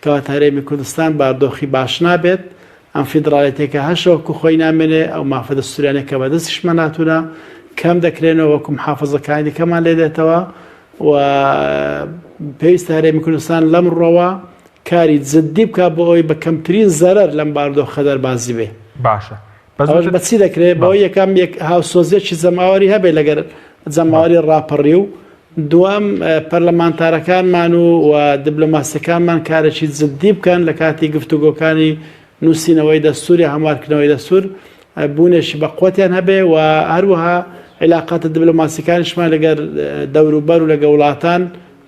کەواتە هەرێمی کوردستان باردۆخی باش نابێت ئەم فیدراڵێتێکە هەشەوەکو خۆی نامێنێ ئەو مافە دەستوریانێکە بەدەستیشمە ناتوونە کەم دەکرێنەوە وەکو محافەزەکانی کەمان لێ دێتەوە و پێویستە هەرێمی کوردستان لەم ڕۆوە کاری جددی بکات بۆ ئەوی بە کەمترین زەرەر لەم باردۆخە دەربازی بێ باشە ئەوش بەچی دەکرێت بەەوە یەکەم هاوسۆزیێکی زەماوەری هەبێ لەگەر زەماوەری ڕاپەڕی و دوام پەرلەمانتارەکانمان و دیبلۆماسیەکانمان کارێکی جددی بکەن لە کاتی گفتوگۆکانی نووسینەوەی دەستوری هەموارکردنەوەی دەستور بوونێکی بە قوتیان هەبێ و هەروەها علاقاتە دیبلۆماسیەکانیشمان لەگەر دەوروبەر و لەگە وڵاتان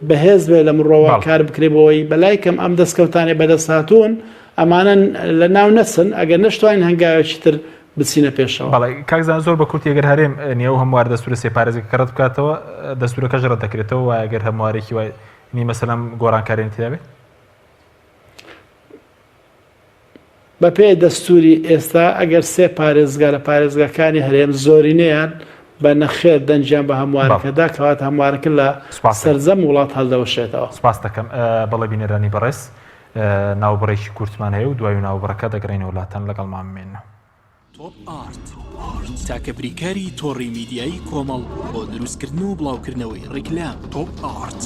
بەهێز بێ لە مرۆڤ کار بکرێ بەوەی بەلای کەم ئەم دەستکەوتانی بەدەست هاتوون ئەمانە لە ناو نەچن ئەگەر نەشتوانین هەنگاوێکی تر بچینە پێشەوە بەڵێ کاکزان زۆر بە کورتی ئەگەر هەرێم نیە و هەموار دەستورە سێپارێزێک کەڕەت بکاتەوە دەستورەکەش ڕەت دەکرێتەوە و ئەگەر هەموارێکی وای نی مەسەلەن گۆڕانکارێن تێدا بێت بە پێی دەستوری ئێستا ئەگەر سێ پارێزگا لە پارێزگاکانی هەرێم زۆرینەیان بە نەخێر دەنجیان بە هەموارەکەدا کەواتە هەموارەکە لە سەرجەم وڵات هەڵدەوەشێتەوە. سپاس دەکەم بەڵێ بینەرانی بەڕێز ناوبڕێکی کورتمان هەیە و دوای ناوبڕەکە دەگەڕێنە وڵاتان لەگەڵمان بمێنەوە. تۆپ ئارت تاکە بریکاری تۆڕی میدیایی کۆمەڵ بۆ دروستکردن و بڵاوکردنەوەی ڕیکلام. تۆپ ئارت.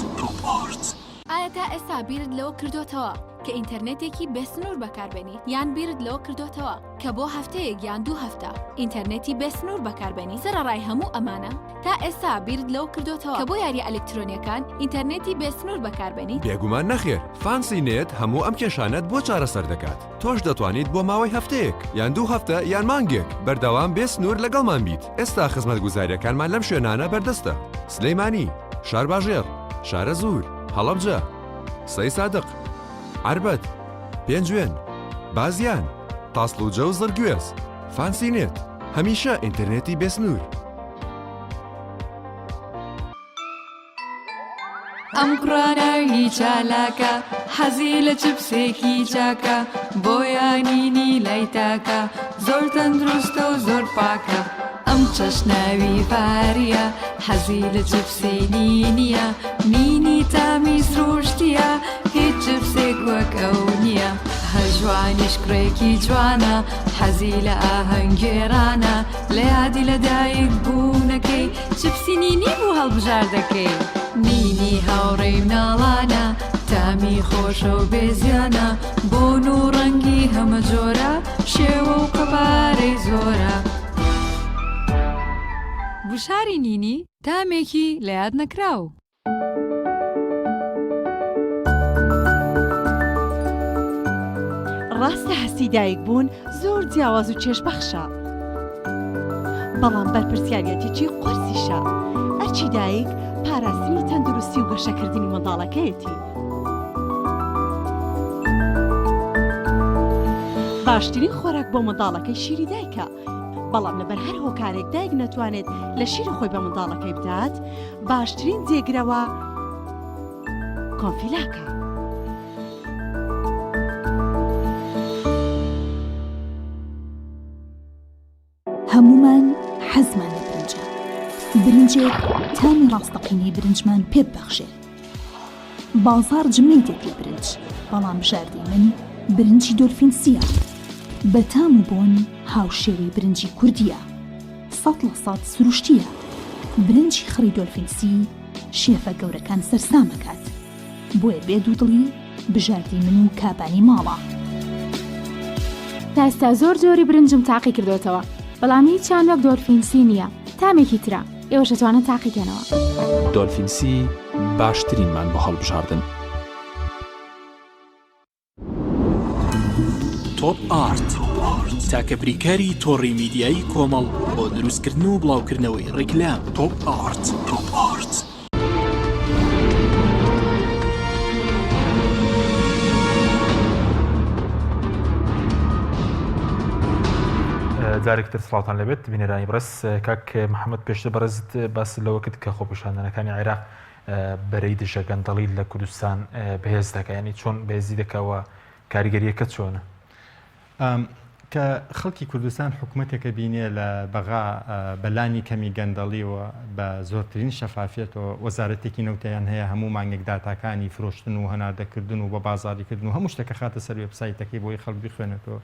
ئایا تا ئێستا بیرت لەوە کردوتەوە کە ئینتەرنێتێکی بێسنوور بەکاربێنی یان بیرت لەوە کردوتەوە کە بۆ هەفتەیەک یان 2 هەفتە ئینتەرنێتی بێسنوور بەکاربێنی سەرڕای هەموو ئەمانە تا ئێستا بیرت لەوە کردوتەوە کە بۆ یاری ئەلکترۆنیەکان ئینتەرنێتی بێسنوور بەکاربێنی بێگومان نەخێر فانسی نێت هەموو ئەم کێشانەت بۆ چارەسەر دەکات تۆش دەتوانیت بۆ ماوەی هەفتەیەک یان 2 هەفتە یان مانگێک بەردەوام بێسنوور لەگەڵمان بیت ئێستا خزمەتگوزاریەکانمان لەم شوێنانە بەردەستە سلەیمانی شارباژێر شارە زوور هەڵەبجە سەی سادق عربەت پێنجوێن بازیان تاسڵوجە و زەرگوێز فانسی نێت هەمیشە ئینتەرنێتی بێسنوور. ئەم کوڕانەوی چالاکە حەزی لە چپسێکی چاکە بۆیانینی لای تاکە زۆر تەندروستە و زۆر پاکە ئەم چەشناوی فاریە حەزی لە چپسێنی نییە مینی تامی سروشتیە هیچ چپسێک وەک ئەو نییە هەژوانیش کوڕێکی جوانە حەزی لە ئاهەنگێرانە لە یادی لەدایک بوونەکەی چپسی نینی بوو هەڵبژار دەکەی نینی هاوڕێی مناڵانە تامی خۆشە و بێزیانە بۆن و ڕەنگی هەمە جۆرە شێوە و قەبارەی زۆرە وشاری نینی تامێکی لە یاد نەکراو. ڕاستە هەستی دایک بوون زۆر جیاواز و چێژبەخشە. بەڵام بەرپرسیارەتێکی قۆرسیشە. ئەرچی دایک پاراستنی تەندروستی و گەشەکردنی منداڵەکەیەتی. باشترین خۆراک بۆ منداڵەکەی شیری دایکە. بەڵام لەبەر هەر هۆکارێک دایک نەتوانێت لە شیری خۆی بە منداڵەکەی بدات، باشترین جێگرەوە کۆنفیلاکە. هەمومان حەزمان لە برنجە. برنجێک تامی ڕاستەقینەی برنجمان پێ ببەخشێ. بازار جمەی دێت لە برنج، بەڵام بژاردەی من برنجی دۆلفینسیە. بە تام و بۆن هاوشێوەی برنجی کوردیە. 100% سروشتیە. برنجی خڕی دۆلفینسی شێفە گەورەکان سەرسامەکات. بۆیە بێ دوودڵی بژاردەی من و کابانی ماڵە. تا ئێستا زۆر جۆری برنجم تاقی کردوێتەوە، بەڵام هیچیان وەک دۆلفینسی نییە. تامێکی ترە ئێوەش دەتوانن تاقیکەنەوە. دۆلفینسی باشترینمان بۆ هەڵبژاردن. تۆپ ئارت تاکە بریکاری تۆڕی میدیایی کۆمەڵ بۆ دروستکردن و بڵاوکردنەوەی ڕیکلام. تۆپ ئارت. جارێکتر سڵاوتان لەبێت بینەرانی بەڕێز. کاک محەممەد پێشتر بەڕێزت باس لەوە کرد کە خۆپیشاندنەکانی عێراق بەرەی دژە گەندەڵی لە کوردستان بەهێز دەکە، ینی چۆن بەهێزی دەکەوە، کاریگەریەکە چۆنە؟ کە خەڵکی کوردستان حکوومەتێکە بینێ لە بەغا بەلانی کەمی گەندەڵیەوە بە زۆرترین شەفافیەتەوە وەزارەتێکی نەوتیان هەیە هەموو مانگێک داتاکانی فرۆشتن و هەناردەکردن و بە بازاریکردن و هەموو شتێکە خاتە سەر وێبسایتەکەی بۆی خەڵک بخوێنێتەوە.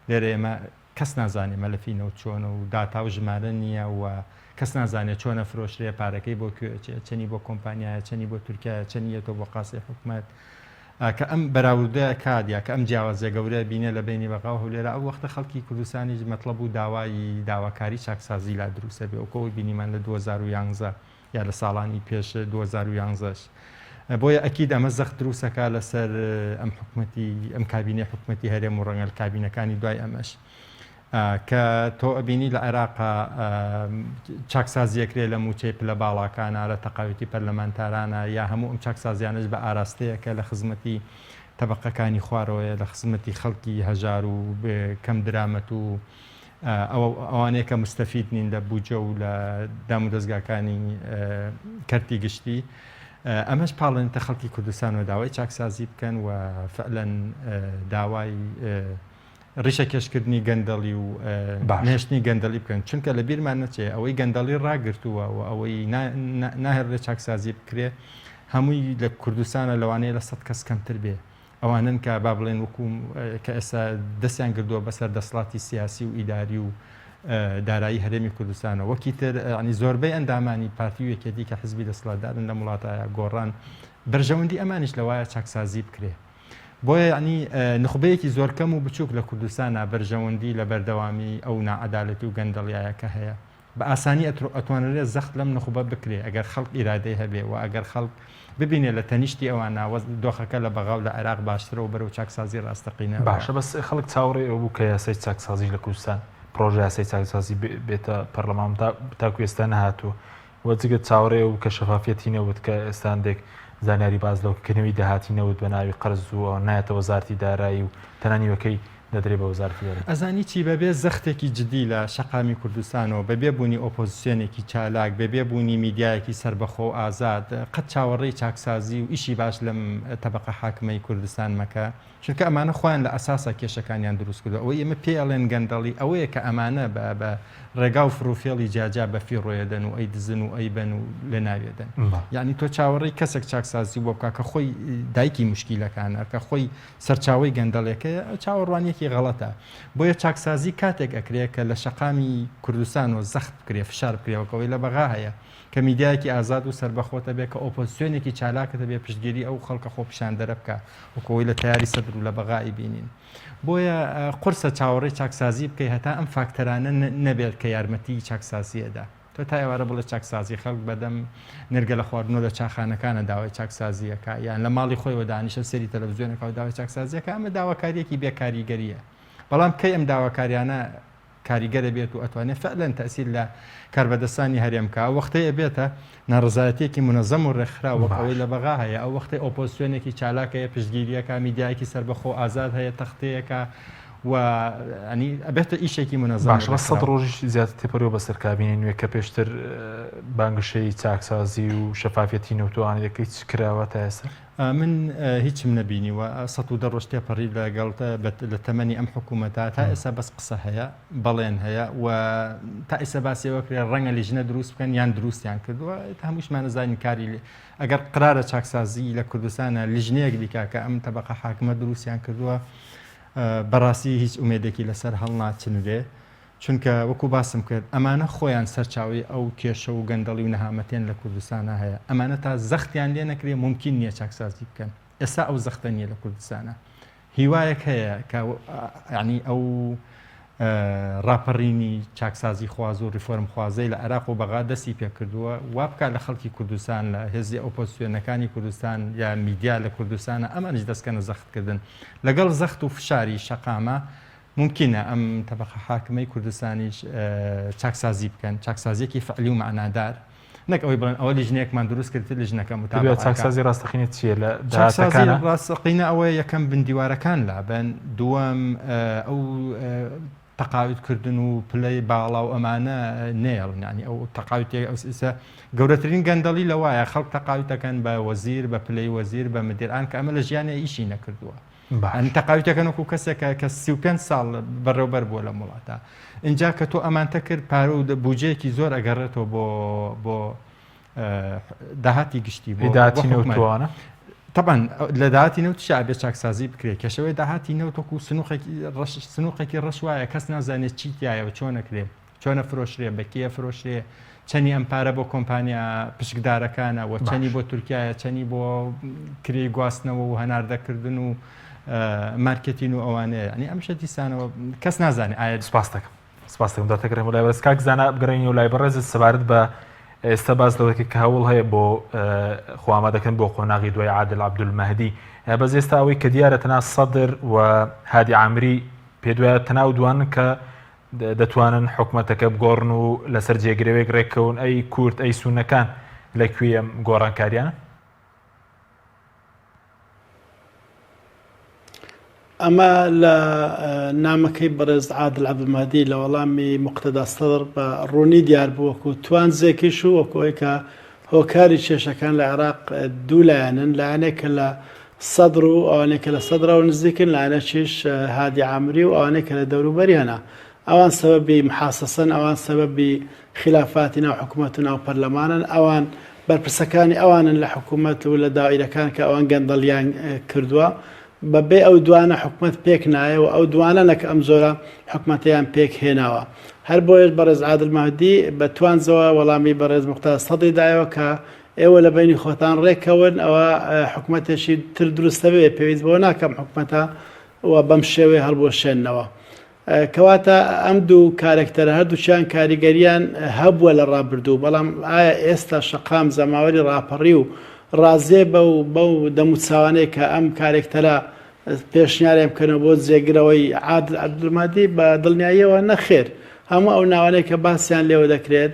لێرە ئێمە کەس نازانێ مەلەفینەوە چۆنە و داتا و ژمارە نییە و کەس نازانێت چۆنە فرۆشترێ پارەکەی بۆ کوێچێ، چەنی بۆ کۆمپانیایە، چەنی بۆ تورکایە، چەنیەوە بۆ قاسی حکوومەت. کە ئەم بەراوردەیە کادیا کە ئەم جیاوازیە گەورە بینێ لە بینی بەقا و لێرە ئەو وەختە خەڵکی کوردستانی مەطلب و داواکاری چاکسازی لا دروستە بێ و کۆی بینیمان لە 2011 یا لە ساڵانی پێش 2011ش. بۆیە ئەکید ئەمە زەخت دروستەکە لەسەر ئەم حکوومەتی ئەم کابینە حکوومەتی هەرێم و ڕەنگەل کابینەکانی دوای ئەمەش کە تۆ ئەبینی لە عێراقا چاکسازیەکرێ لە موچەی پلە باڵاکانە لە تەقاوەتی پەرلەمانتارانە یا هەموو ئەم چاکسازیانش بە ئاراستەیەکە لە خزمەتی تەبەقەکانی خوارەوەیە، لە خزمەتی خەڵکی هەژار و کەم درامەت و ئەوانەیە کە مستەفید نین لە بوجە و لە دام و دەستگاکانی کەرتی گشتی. ئەمەش پاڵێنتە خەڵکی کوردستان و داوای چاکسازی بکەن و فعلەن داوای ڕیشە کێشکردنی گەندەڵی و نهێشتنی گەندەڵی بکەن، چونکە لە بیرمان نەچێ ئەوەی گەندەڵی ڕاگرتووە و ئەوەی ناهێر لە چاکسازی بکرێ هەمووی لە کوردستانە لەوانەیە لە 100 کەس کەمتر بێ. ئەوانن کە با بڵێن وەکو کە ئێستا دەستیان کردووە بەسەر دەسڵاتی سیاسی و ئیداری و دارایی هەرێمی کوردستانە. وەکی تر ینی زۆربەی ئەندامانی پارتی و یەکێتی کە حزبی دەسەڵاتدارن لە وڵاتایە گۆڕان بەرژەوەندی ئەمانیش لەوایە چاکسازی بکرێ. بۆیە ینی نخبەیەکی زۆر کەم و بچووک لە کوردستانە بەرژەوەندی لە بەردەوامی ئەو نائەدالەتی و گەندەڵیایەکە هەیە. بە ئاسانی ئەتوانرێت زەخت لەم نخبە بکرێ ئەگەر خەڵک ئیرادەی هەبێ و ئەگەر خەڵک ببینێ لە تەنیشتی ئەوان دۆخەکە لە بەغاو لە عێراق باشترە و بەرەو چاکسازی ڕاستەقینە. باشە بەس خەڵک چاوەڕێ ئەو بوو کە یاسای چاکسازی لە کوردستان پرۆژە یاسای چاکسازی بێتە پەرلەمان تاکو ئێستا نەهاتووە وەجگە چاوەڕێ و کە شەفافیەتی نەوت کە ئێستاندێک زانیاری باز لەوکردنەوەی داهاتی نەوت بە ناوی قەرز و نایەتە وەزارەتی دارایی و تەنانیوەکەی دەدرێ بە وەزارەتی دارایی. ئەزانی چی بەبێ زەختێکی جدی لە شەقامی کوردستانەوە بەبێ بوونی ئۆپۆزیسیۆنێکی چالاک بەبێ بوونی میدیایەکی سربەخۆ و ئازاد قەت چاوەڕێی چاکسازی و ئیشی باش لەم تەبەقە حاکمەی کوردستان مەکە، چونکە ئەمانە خۆیان لە ئەساسا کێشەکانیان دروست کردو. ئەوەی ئێمە پێڵێن گەندەڵی ئەوەیە کە ئەمانە بە ڕێگا و فرۆفێڵی جاجا بەفی ڕۆیەدەن و ئەی دزن و ئەی بن و لە ناوێدەن. یعنی تۆ چاوەڕێی کەسێک چاکسازی بۆ بکە کە خۆی دایکی مشکیلەکانە کە خۆی سەرچاوی گەندەڵێکەیە چاوەڕوانیەکی غەڵەتە. بۆیە چاکسازی کاتێک ئەکرێ کە لە شەقامی کوردستان و زەخت بکرێ فشار بکرێەوەکەوەی لە بەغا هەیە کە میدیایەکی ئازاد و سربەخۆتە بێ کە ئۆپۆزیسیۆنێکی چالاکەتە بێ پشتگیری ئەو خەڵکە خۆپیشاندەرە بکە وەکەوەی لە تیاری سەدر و لە بەغایی بینین. بۆیە قورسە چاوەڕێی چاکسازی بکەی هەتا ئەم فاکتەرانە نەبێت کە یارمەتی چاکسازیەدا. تۆ تا ئێوارە بڵێ چاکسازی خەڵک بەدەم نرگە لە خواردنەوە لە چاخانەکانە داوای چاکسازیەکە یان لە ماڵی خۆی دانیشە سەری تەلەڤیزیۆنەکە و داوای چاکسازیەکە ئەمە داواکاریەکی بێکاریگەریە بەڵام کەی ئەم داواکاریانە کاریگەرە بێت و ئەتوانێت فعلەن تەسیر لە کاربەدەستانی هەرێمکە وەختەیە بێتە ناڕزایەتێکی منەزەم و ڕێکخرا وەک ئەوەی لە بەغا هەیە ئەو وەختی ئۆپۆزیسیۆنێکی چالاکەیە پشتگیریەکە میدیایەکی سربەخۆ ئازاد هەیە تەختەیەکە و ئەنی ئەبێتە ئیشێکی منەزەم باشە 100 ڕۆژی زیاتر تێپەرەوە بەسەر کابینی نوێ کە پێشتر بانگشەی چاکسازی و شەفافەتی نەوتوانی دەکەی چ کراوە تا ئێستا من هیچم نەبینی و 110 ڕۆژ تێپەڕی لەگەڵتە لە تەمەنی ئەم حکوومەتە تا ئێستا بەس قسە هەیە بەڵێن هەیە و تا ئێستا باسیەوە کرێ ڕەنگە لیژنە دروست بکەن یان دروستیان کردووە هەمووشمان نزانین کاری ئەگەر قرارە چاکسازی لە کوردستانە لیژنەیەک دیکە کە ئەم تەبەقە حاکمە دروستیان کردووە بەڕاستی هیچ ئومێدێکی لەسەر هەڵ ناچنرێ چونکە وەکو باسم کرد ئەمانە خۆیان سەرچاوی ئەو کێشە و گەندەڵی و نەهامەتێن لە کوردستانە هەیە ئەمانە تا زەختیان لێ نەکرێ ممکن نییە چاکسازی بکەن ئێستا ئەو زەختە نییە لە کوردستانە هیوایەک هەیە کە ینی ئەو ڕاپەڕینی چاکسازی خواز و ریفۆرم خوازەی لە عێراق و بەغا دەستی پێ کردووە وا بکات لە خەڵکی کوردستان لە هێزی ئۆپۆزیسیۆنەکانی کوردستان یا میدیا لە کوردستانە ئەمانش دەستکەنە زەختکردن لەگەڵ زەخت و فشاری شەقامە ممکنە ئەم تەبەقە حاکمەی کوردستانیش چاکسازی بکەن چاکسازیەکی فعلی و معنادار نەک ئەوەی بڵێن ئەوە لیژنەیەکمان دروست کرد لیژنەکە متابعەکە چاکسازی ڕاستەقینە چییە لە چاکسازی ڕاستەقینە ئەوەیە یەکەم بندیوارەکان لابن دووەم ئەو تەقاوتکردن و پلەی باڵا و ئەمانە نێڵ ینی ئەو تەقاوتێ ئەوسە گەورەترین گەندەڵی لەوایە خەڵک تەقاوتەکەن بە وەزیر بە پلەی وەزیر بە مدیران کە ئەمە لە ژیانە ئیشی نەکردووە ئەنی تەقاوتەکەن وەکو کەسێکە کە 35 ساڵ بەڕێوەبەر بووە لە وڵاتە اینجا کە تۆ ئەمانتە کرد پارە و بودجەیەکی زۆر ئەگەڕێتەوە بۆ داهاتی گشتی بۆ داهاتی نەوتوانە طبعا لە داهاتی نەوت شابێت چاکسازی بکرێت کەشەوەی داهاتی نەوتۆکو سنووقێکی ڕەشوایە کەس نازانێت چی تایەوە چۆنەکرێ چۆنە فرۆشرێ بەکیە فرۆشرێ چەنی ئەم پارە بۆ کۆمپانیا پشکدارەکانەوە چەنی بۆ تورکایە چەنی بۆ کری گواستنەوە و هەناردەکردن و مارکتین و ئەوانەیە ئەنی ئەم شە دیسانەوە کەس نازانێت ئایا سپاس دەکەم داتەکرێم لای بەرز کاک زانە بگەڕێنی و لای بەڕێزت سەبارەت بە ئێستا باز لەوەکی کە هەوڵ هەیە بۆ خۆئامادەکەن بۆ قۆناغی دوای عادل عەبدولمەهدی بەس ئێستا ئەوەی کە دیارە تەنها سەدر و هادی عامری پێ دوایە تەناو دوانن کە دەتوانن حکومەتەکە بگۆڕن و لەسەر جێگرەوەیەک ڕێککەون ئەی کورد ئەی سونەکان لەکوێ گۆڕانکاریانە ئەمە لە نامەکەی بەڕێز عادل عەبدولمەهدی لە وەڵامی موقتەدا سەدر بە ڕوونی دیار بوو وەکو توانزێکیش و وەکوەوەی کە هۆکاری کێشەکان لە عێراق دوولایەنن لایەنێکە لە سەدر و ئەوانێکە لە سەدرەوە نزیکن لایەنێکیش هادی عامری و ئەوانێکە لە دەوروبەری هەنا ئەوان سەبەبی محاسەسن ئەوان سەبەبی خلافاتی ناو حکوومەت و ناو پەرلەمانن ئەوان بەرپرسەکانی ئەوانن لە حکوومەت و لە دائیرەکان کە ئەوان گەندەڵیان کردووە بەبێ ئەو دوانە حکومت پێک نایە و ئەو دوانە نەکە ئەم زۆرە حکومەتیان پێک هێناوە هەر بۆیش بەڕێز عادڵمەهدی بە توانزەوە وەڵامی بەڕێز موختار سەدری دایەوە کە ئێوە لە بینی خۆتان ڕێکەون ئەوە حکومەتێکی تر دروستە بێ پێویست بۆ ناکەم حکومەتە و بەم شێوەیە هەڵبۆشێننەوە کەواتە ئەم دوو کارێکتەرە هەردووچیان کاریگەریان هەبووە لە ڕابردوو بەڵام ئایا ئێستا شەقام زەماوەری ڕاپەڕی و ڕازێ بەو دەموچاوانەیە کە ئەم کارێکتەرە پێشنیارێ بکەنەوە بۆ جێگرەوەی عادل عەبدولمەهدی بە دڵنیاییەوە نەخێر هەموو ئەو ناوانەیە کە باسییان لێوە دەکرێت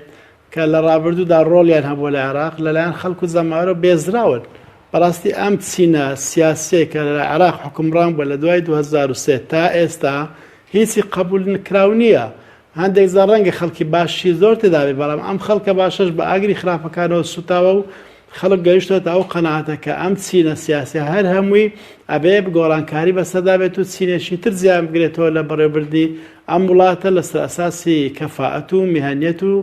کە لە ڕابردوودا ڕۆڵیان هەبووە لە عێراق لەلایەن خەڵکو زەماوەرە بێزراون بەڕاستی ئەم چینە سیاسیە کە لە عێراق حکومڕان بووە لە دوای 2003 تا ئێستا هیچی قبول کراو نییە هەندێک زار ڕەنگە خەڵکی باشی زۆر تێدابێ بەڵام ئەم خەڵکە باشەش بە ئاگری خراپەکانەوە سوتاوە و خەڵک گەیشتێتە ئەو قەناعەتە کە ئەم چینە سیاسی هەر هەمووی ئەبێ گۆڕانکاری بەسەدا بێت و چینێکی تر زیان بگرێتەوە لە بەڕێوەبردی ئەم وڵاتە لەسەر ئەساسی کەفاعەت و میهەنیەت و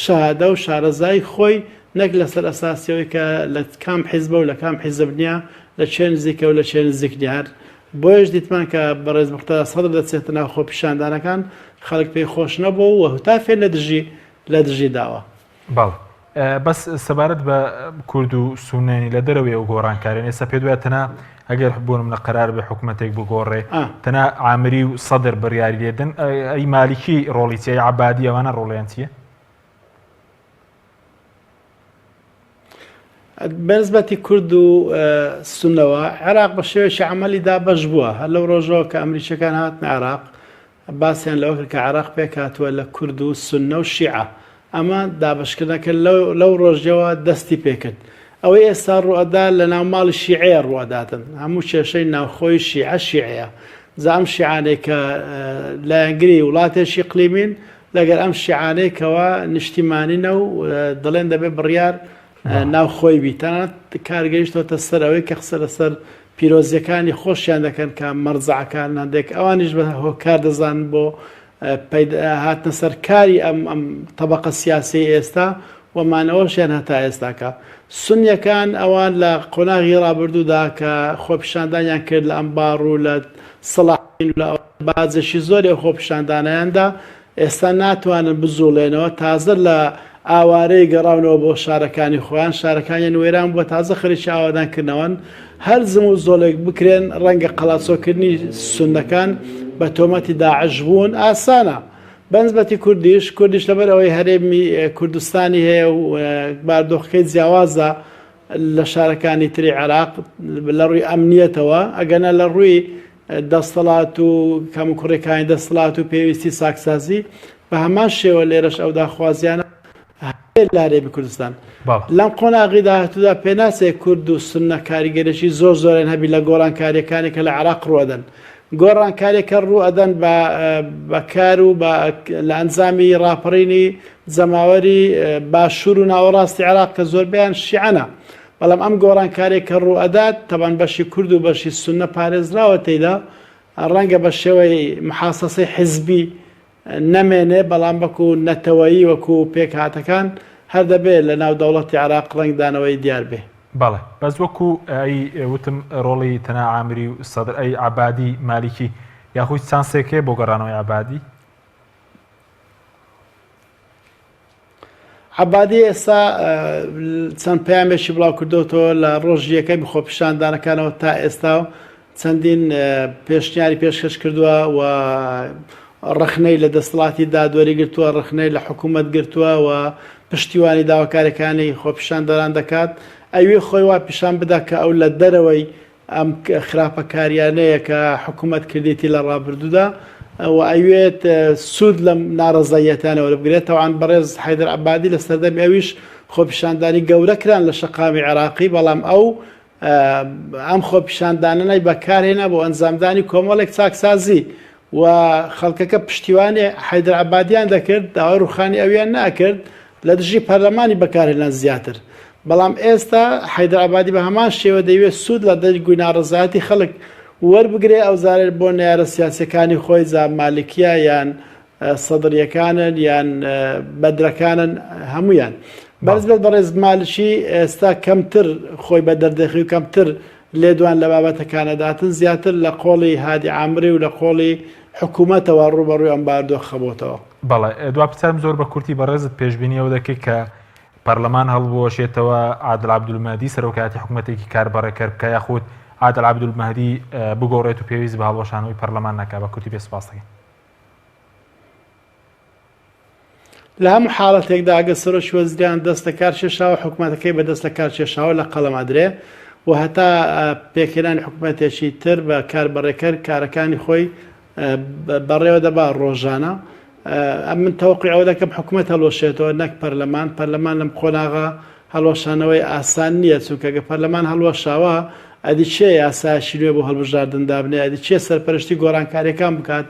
شەهادە و شارەزای خۆی نەک لەسەر ئەساسیەوەی کە لە کام حیزبە و لە کام حیزب نییە لە چێ نزیکە و لە چێ نزیک نیە هەر بۆیش دیتمان کە بەڕێز موختار سەدر دەچێتە ناو خۆ پیشاندانەکان خەڵک پێی خۆش نەبوو و هەتا فێر لە دژی داوە باڵ بەس سەبارەت بە کورد و سونێنی لە دەرەوەی و گۆڕانکارێن ئێستا پێ دوایە تەنها ئەگەر بوونم لە قەرار بە حکومەتێک بگۆڕێ تەنها عامری و سەدر بڕیاری لێدن ئەی مالیکی ڕۆڵی چی عەبادی ئەوانە ڕۆڵیان چییە؟ بەنسبەتی کورد و سونەوە عێراق بە شێوەیەکی عملیدا بەش بووە هەر لەو ڕۆژەوە کە ئەمریکیەکان هاتنە عێراق باسییان لەوە کرد کە عێراق پێک هاتووە لە کورد و سونە و شیعە ئەمە دابشکردنەکە لەو ڕۆژەوە دەستی پێکرد ئەوەی ئێستا ڕوئەدا لە ناو ماڵی شیعەیە ڕواداتن هەموو کێشەی ناوخۆی شیعەیە زعم شیعانەی کە لایەنگری وڵاتێکی قلیمین لەگەر ئەم شیعانەیەکەوە نیشتیمانینە و دەڵێن دەبێت بڕیار ناوخۆی بیتەنات کارگەیشتۆتە سەر ئەوەی کە قسە لەسەر پیرۆزیەکانی خۆشیان دەکەن کە مەرجەعەکان هەندێک ئەوانیش بە هۆکار دەزانن بۆ هاتنە سەر کاری ئەم تەبەقە سیاسی ئێستا وەمانەوەشیان هەتا ئێستاکە سونیەکان ئەوان لە قۆناغی ڕابردوودا کە خۆپیشاندانیان کرد لە ئەمباڕ و لە سەڵاحین و لە بازێکی زۆری خۆپیشاندانیاندا ئێستا ناتوانن بزوڵێنەوە تازە لە ئاوارەی گەڕاونەوە بۆ شارەکانی خۆیان شارەکانیان وێران بووە تازە خەریکی ئاوادانکردنەوەن هەر زم و زۆڵێک بکرێن ڕەنگە قەڵاچۆکردنی سونەکان بە تۆمەتی داعش بوون ئاسانە بەنسبەتی کوردیش لەبەر ئەوەی هەرێمی کوردستانی هەیە و باردۆخەکەی جیاوازە لە شارەکانی تری عێراق لە ڕووی ئەمنیەتەوە ئەگەنە لە ڕووی دەستەڵات و کەموکوڕێکانی دەستەڵات و پێویستی ساکسازی بە هەمان شێوە لێرەش ئەو داخوازیانە لارێبی کوردستان لەم قۆناغیدا هاتوودا پێناسێ کورد و سونە کاریگەرێکی زۆر زۆرن هەبی لە گۆڕانکاریەکانی کە لە عێراق ڕوەدەن گۆڕانکاریەکە ڕوئەدەن بە کار و لە ئەنجامی ڕاپەڕینی جەماوەری باشوور و ناوەڕاستی عێراق کە زۆربیان شیعەنە بەڵام ئەم گۆڕانکاریەکە ڕوئەدات تەبان بەشی کورد و بەشی سونە پارێزراوە تێیدا ڕەنگە بە شێوەی محاسەسەی حیزبی نەمێنێ بەڵام وەکو نەتەوەیی وەکو پێک هاتەکان هەر دەبێت لە ناو دەوڵەتی عێراق ڕەنگدانەوەی دیار بێ بەڵێ بەس وەکو ئەی وتم ڕۆڵی تەنە عامری و سەدر ئەی عەبادی مالیکی یاخوی چانسێکێ بۆ گەڕانەوەی عەبادی عەبادی ئێستا چەند پەیامێکی بڵاو کردوتەوە لە ڕۆژی یەکەمی خۆپیشاندانەکانەوە تا ئێستا و چەندین پێشنیاری پێشکەش کردووە و ڕخنەی لە دەسەڵاتی دادوەری گرتووە ڕخنەی لە حکوومەت گرتووە و پشتیوانی داواکاریەکانی خۆپیشاندەران دەکات ئەوێ خۆی وا پیشان بدا کە ئەو لە دەرەوەی ئەم خراپەکاریانەیە کە حکوومەت کردێتی لە ڕابردوودا و ئەوێت سوود لەم ناڕەزایەتانەوە بگرێت تەوان بەڕێز حەیدەر عەبادی لە سەردەمی ئەویش خۆپیشاندانی گەورە کران لە شەقامی عێراقی بەڵام ئەم خۆپیشاندانەی بەکارهێنا بۆ ئەنجامدانی کۆمەڵێک چاکسازی و خەڵکەکە پشتیوانی حەیدەر عەبادیان دەکرد داوای ڕوخانی ئەویان ناکرد لە دژی پەرلەمانی بەکارهێنان زیاتر بەڵام ئێستا حەیدەر عەبادی بە هەمان شێوە دەیوێت سوود لە دەرگوی ناڕەزایەتی خەڵک وەربگرێ ئەو زارێت بۆ نێرە سیاسەکانی خۆی زا مالکیە یان سەدریەکانن یان بەدرەکانن هەمویان بەرزبێت بەڕێز مالشی ئێستا کەمتر خۆی بە دەردەخی و کەمتر لێدوان لە بابەتەکانەداتن زیاتر لە قۆڵی هادی عامری و لە قۆڵی حکوومەتەوە ڕوبەڕووی ئەم باردۆخ خەبۆتەوە بەڵێ دوا پرسیارم زۆر بە کورتی بەڕێزت پێشبینی ئەو دەکەی کە پەرلەمان هەڵبوەشێتەوە عادل عەبدولمەهدی سەرۆکایەتی حکوومەتێکی کاربەڕێکەر بکە یاخود عادل عەبدولمەهدی بگۆڕێت و پێویست بە هەڵوەشانەوەی پەرلەمان ناکا بە کورتی پێسپاس دەکەین لە هەموو حاڵەتێکدا ئەگە سەرۆکی وەزیریان دەست لە کار کێشاوە حکوومەتەکەی بەدەست لە کار کێشاوە لە قەڵەمادرێ و هەتا پێکێنانی حکوومەتێکی تر بە کاربەڕێکەر کارەکانی خۆی بەڕێوە دەبا ڕۆژانە من تەوقیع ئەوە دەکەم حکوومەت هەڵوەشێتەوە نەک پەرلەمان لەم قۆناغا هەڵوەشانەوەی ئاسان نییە چونکە گە پەرلەمان هەڵوەشاوە ئەدی چێ یاسایشی نوێ بۆ هەڵبژاردندا بنێ ئەدی چێ سەرپەرشتی گۆڕانکاریەکان بکات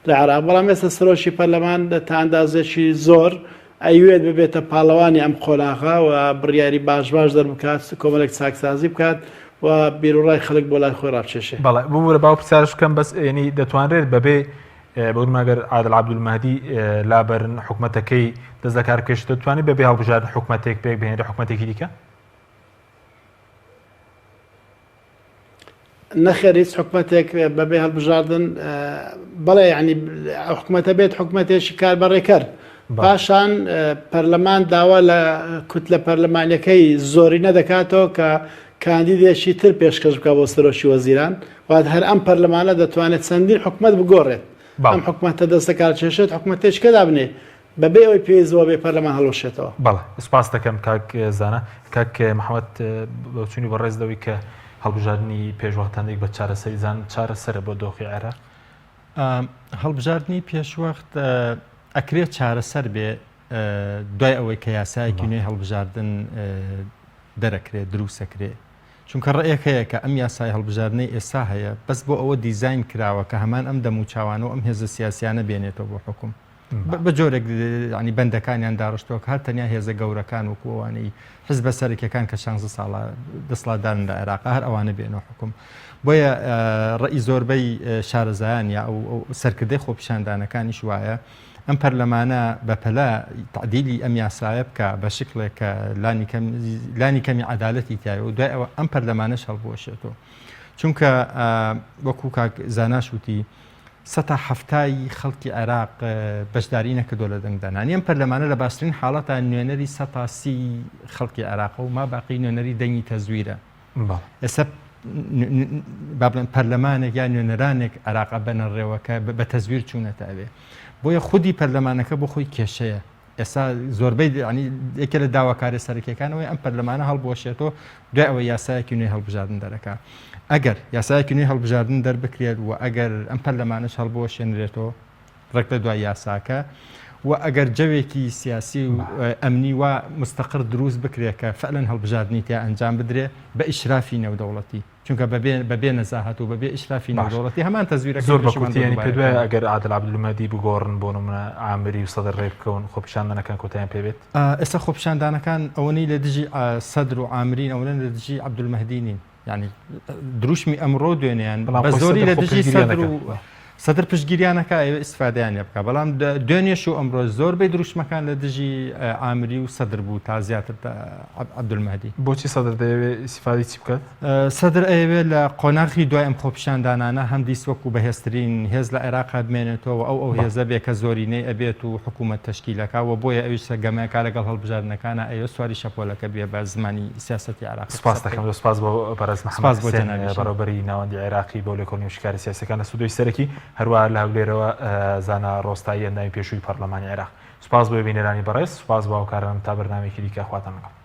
لە عێراق بەڵام ئێستا سەرۆکی پەرلەمان تا ئەندازێکی زۆر ئەیوێت ببێتە پاڵەوانی ئەم قۆناغا و بڕیاری باش دەربکات کۆمەڵێک چاکسازی بکات و بیرروڕای خەڵک بۆ لای خۆی ڕابچێشێ بەڵێ بوو باو پرسیارش بکەم بەس ینی دەتوانرێت بەبێ بەورماگەر عادل عەبدولمەهدی لابەرن حکوومەتەکەی دەست لە کارکێشت دەتوانێت بەبێ هەڵبژاردن حکوومەتێک پێک بهێنێت حکوومەتێکی دیکە نەخێر هیچ حکوومەتێک بەبێ هەڵبژاردن بەڵێ یعنی حکوومەتە بێت حکوومەتێکی کاربەڕێکەر پاشان پەرلەمان داوا لە کوتلە پەرلەمانیەکەی زۆری نەدەکاتەوە کە کاندیدێکی تر پێشکەش بکە بۆ سەرۆکی وەزیران وات هەر ئەم پەرلەمانە دەتوانێت چەندین حکوومەت بگۆڕێت ئەم حکوومەتە دەستە کارکێشێت حکوومەتێکدا بنێ بەبێ ئەوەی پێویستەوە بێ پەرلەمان هەڵوەشێتەوە. بەڵێ سوپاس دەکەم کاک زانە کاک محەممەد بەچوونی بەڕێزدەوەی کە هەڵبژاردننی پێشوەختانێک بە چارەسەریزان چارەسەرە بۆ دۆخی عێراق. هەڵبژاردننی پێشوەخت ئەکرێت چارەسەر بێ دوای ئەوەی کە یاسایەکی نوێی هەڵبژاردن دەرەکرێت دروستەکرێت. چونکە ڕێیەکەیە کە ئەم یاسای هەڵبژاردنەی ئێستا هەیە بەس بۆ ئەوە دیزاین کراوە کە هەمان ئەم دەموچاوانە و ئەم هێزە سیاسیانە بێنێتەوە بۆ حکوم بە جۆرێک ینی بەندەکانیان داڕشتەوە کە هەر تەنیا هێزە گەورەکان و کووانەی حزب بەسەرێکەکان کە 16 ساڵە دەسڵاتدارن لە عێراق هەر ئەوانە بێنەوە حکوم. بۆیە ڕێی زۆربەی شارەزایان یا ئەو سەرکردەی خۆپیشاندانەکانیش وایە ئەم پەرلەمانە بەپەلا تعدیلی ئەم یاسایە بکە بە شکلێک کە لانی کەمی عەدالەتی تایە و دوای ئەوە ئەم پەرلەمانەش هەڵبوەشێتەوە. چونکە وەکو کاک زاناش وتی 170 خەڵکی عێراق بەشداری نەکردو لە دەنگدانانی ئەم پەرلەمانە لە باشترین حاڵەتە نوێنەری 130 خەڵکی عێراق و ما باقی نوێنەری دەنگی تەزویرە. ئێستا بابڵێن پەرلەمانێک یا نوێنەرانێک عێراق بەنەڕێوەکە بە تەزویر چوونەتەوێ. بۆیە خودی پەرلەمانەکە بۆ خۆی کێشەیە. ئێستا زۆربەی یەکێ لە داواکاری سەرەکیەکانەوەی ئەم پەرلەمانە هەڵبوەشێتەوە دوای ئەوە یاسایەکی نوێی هەڵبژاردن دەرەکات. ئەگەر یاسایەکی نوێی هەڵبژاردن دەربکرێت و ئەگەر ئەم پەرلەمانەش هەڵبوەشێنرێتەوە ڕێک لە دوای یاساکە و ئەگەر جەوێکی سیاسی و ئەمنی وا مستەقر دروست بکرێت کە فعلەن هەڵبژاردننی تیا ئەنجام بدرێ بە ئیشرافی نێودەوڵەتی چونکە بەبێ نەزاهات و بەبێ ئیشرافی نێودەوڵەتی هەمان تەزویرەکە زۆر بەکوتیانی کردووە ئەگەر عادل عەبدولمەهدی بگۆڕن بۆ نمونە عامری و سەدر ڕێ بکەون خۆپیشاندانەکان کۆتاییان پێبێت. ئێستا خۆپیشاندانەکان ئەوەی لە دژی سەدر و عامرین ئەوەن لە دژی عەبدولمەهدی نین. یعنی دروشمی ئەمڕۆ دوێنێیان بە زۆری لە دژی سەدر پشتگیریانەکە ئێوە ئیسفادەیانە بکە بەڵام دوێنێش و ئەمڕۆ زۆربەی دروشمەکان لە دژی عامری و سەدر بوو تا زیاتر عەبدولمەهدی. بۆچی سەدر دەیەوێت ئیسفادەی چی بکات؟ سەدر ئەوێ لە قۆناغی دوای ئەم خۆپیشاندانانە هەم دیست وەکو بەهێزترین هێز لە عێراق بمێنێتەوە ئەو هێزە بێ کە زۆرینەی ئەبێت و حکوومەت تەشکیلەکە و بۆیە ئەویش گەمەکە لەگەڵ هەڵبژاردنەکانە ئەوە سواری شەپۆلەکە بێ بە زمانی سیاسەتی عێراق. سپاس دەکەم سپاس بۆ بەڕێز محەممەد حوسێن بەڕێوەبەری ناوەندی عێراقی بۆ لێکۆڵینەوەی شکاری سیاسیەکان لە سودۆی سەرەکی هەروەها لە هەولێرەوە زانا ڕۆستایی ئەندامی پێشووی پەرلەمانی عێراق. سپاس بۆ بینەرانی بەڕێز سپاس بۆ هاوکارانم تا بەرنامەیەکی دیکە خواتان لەگەڵ.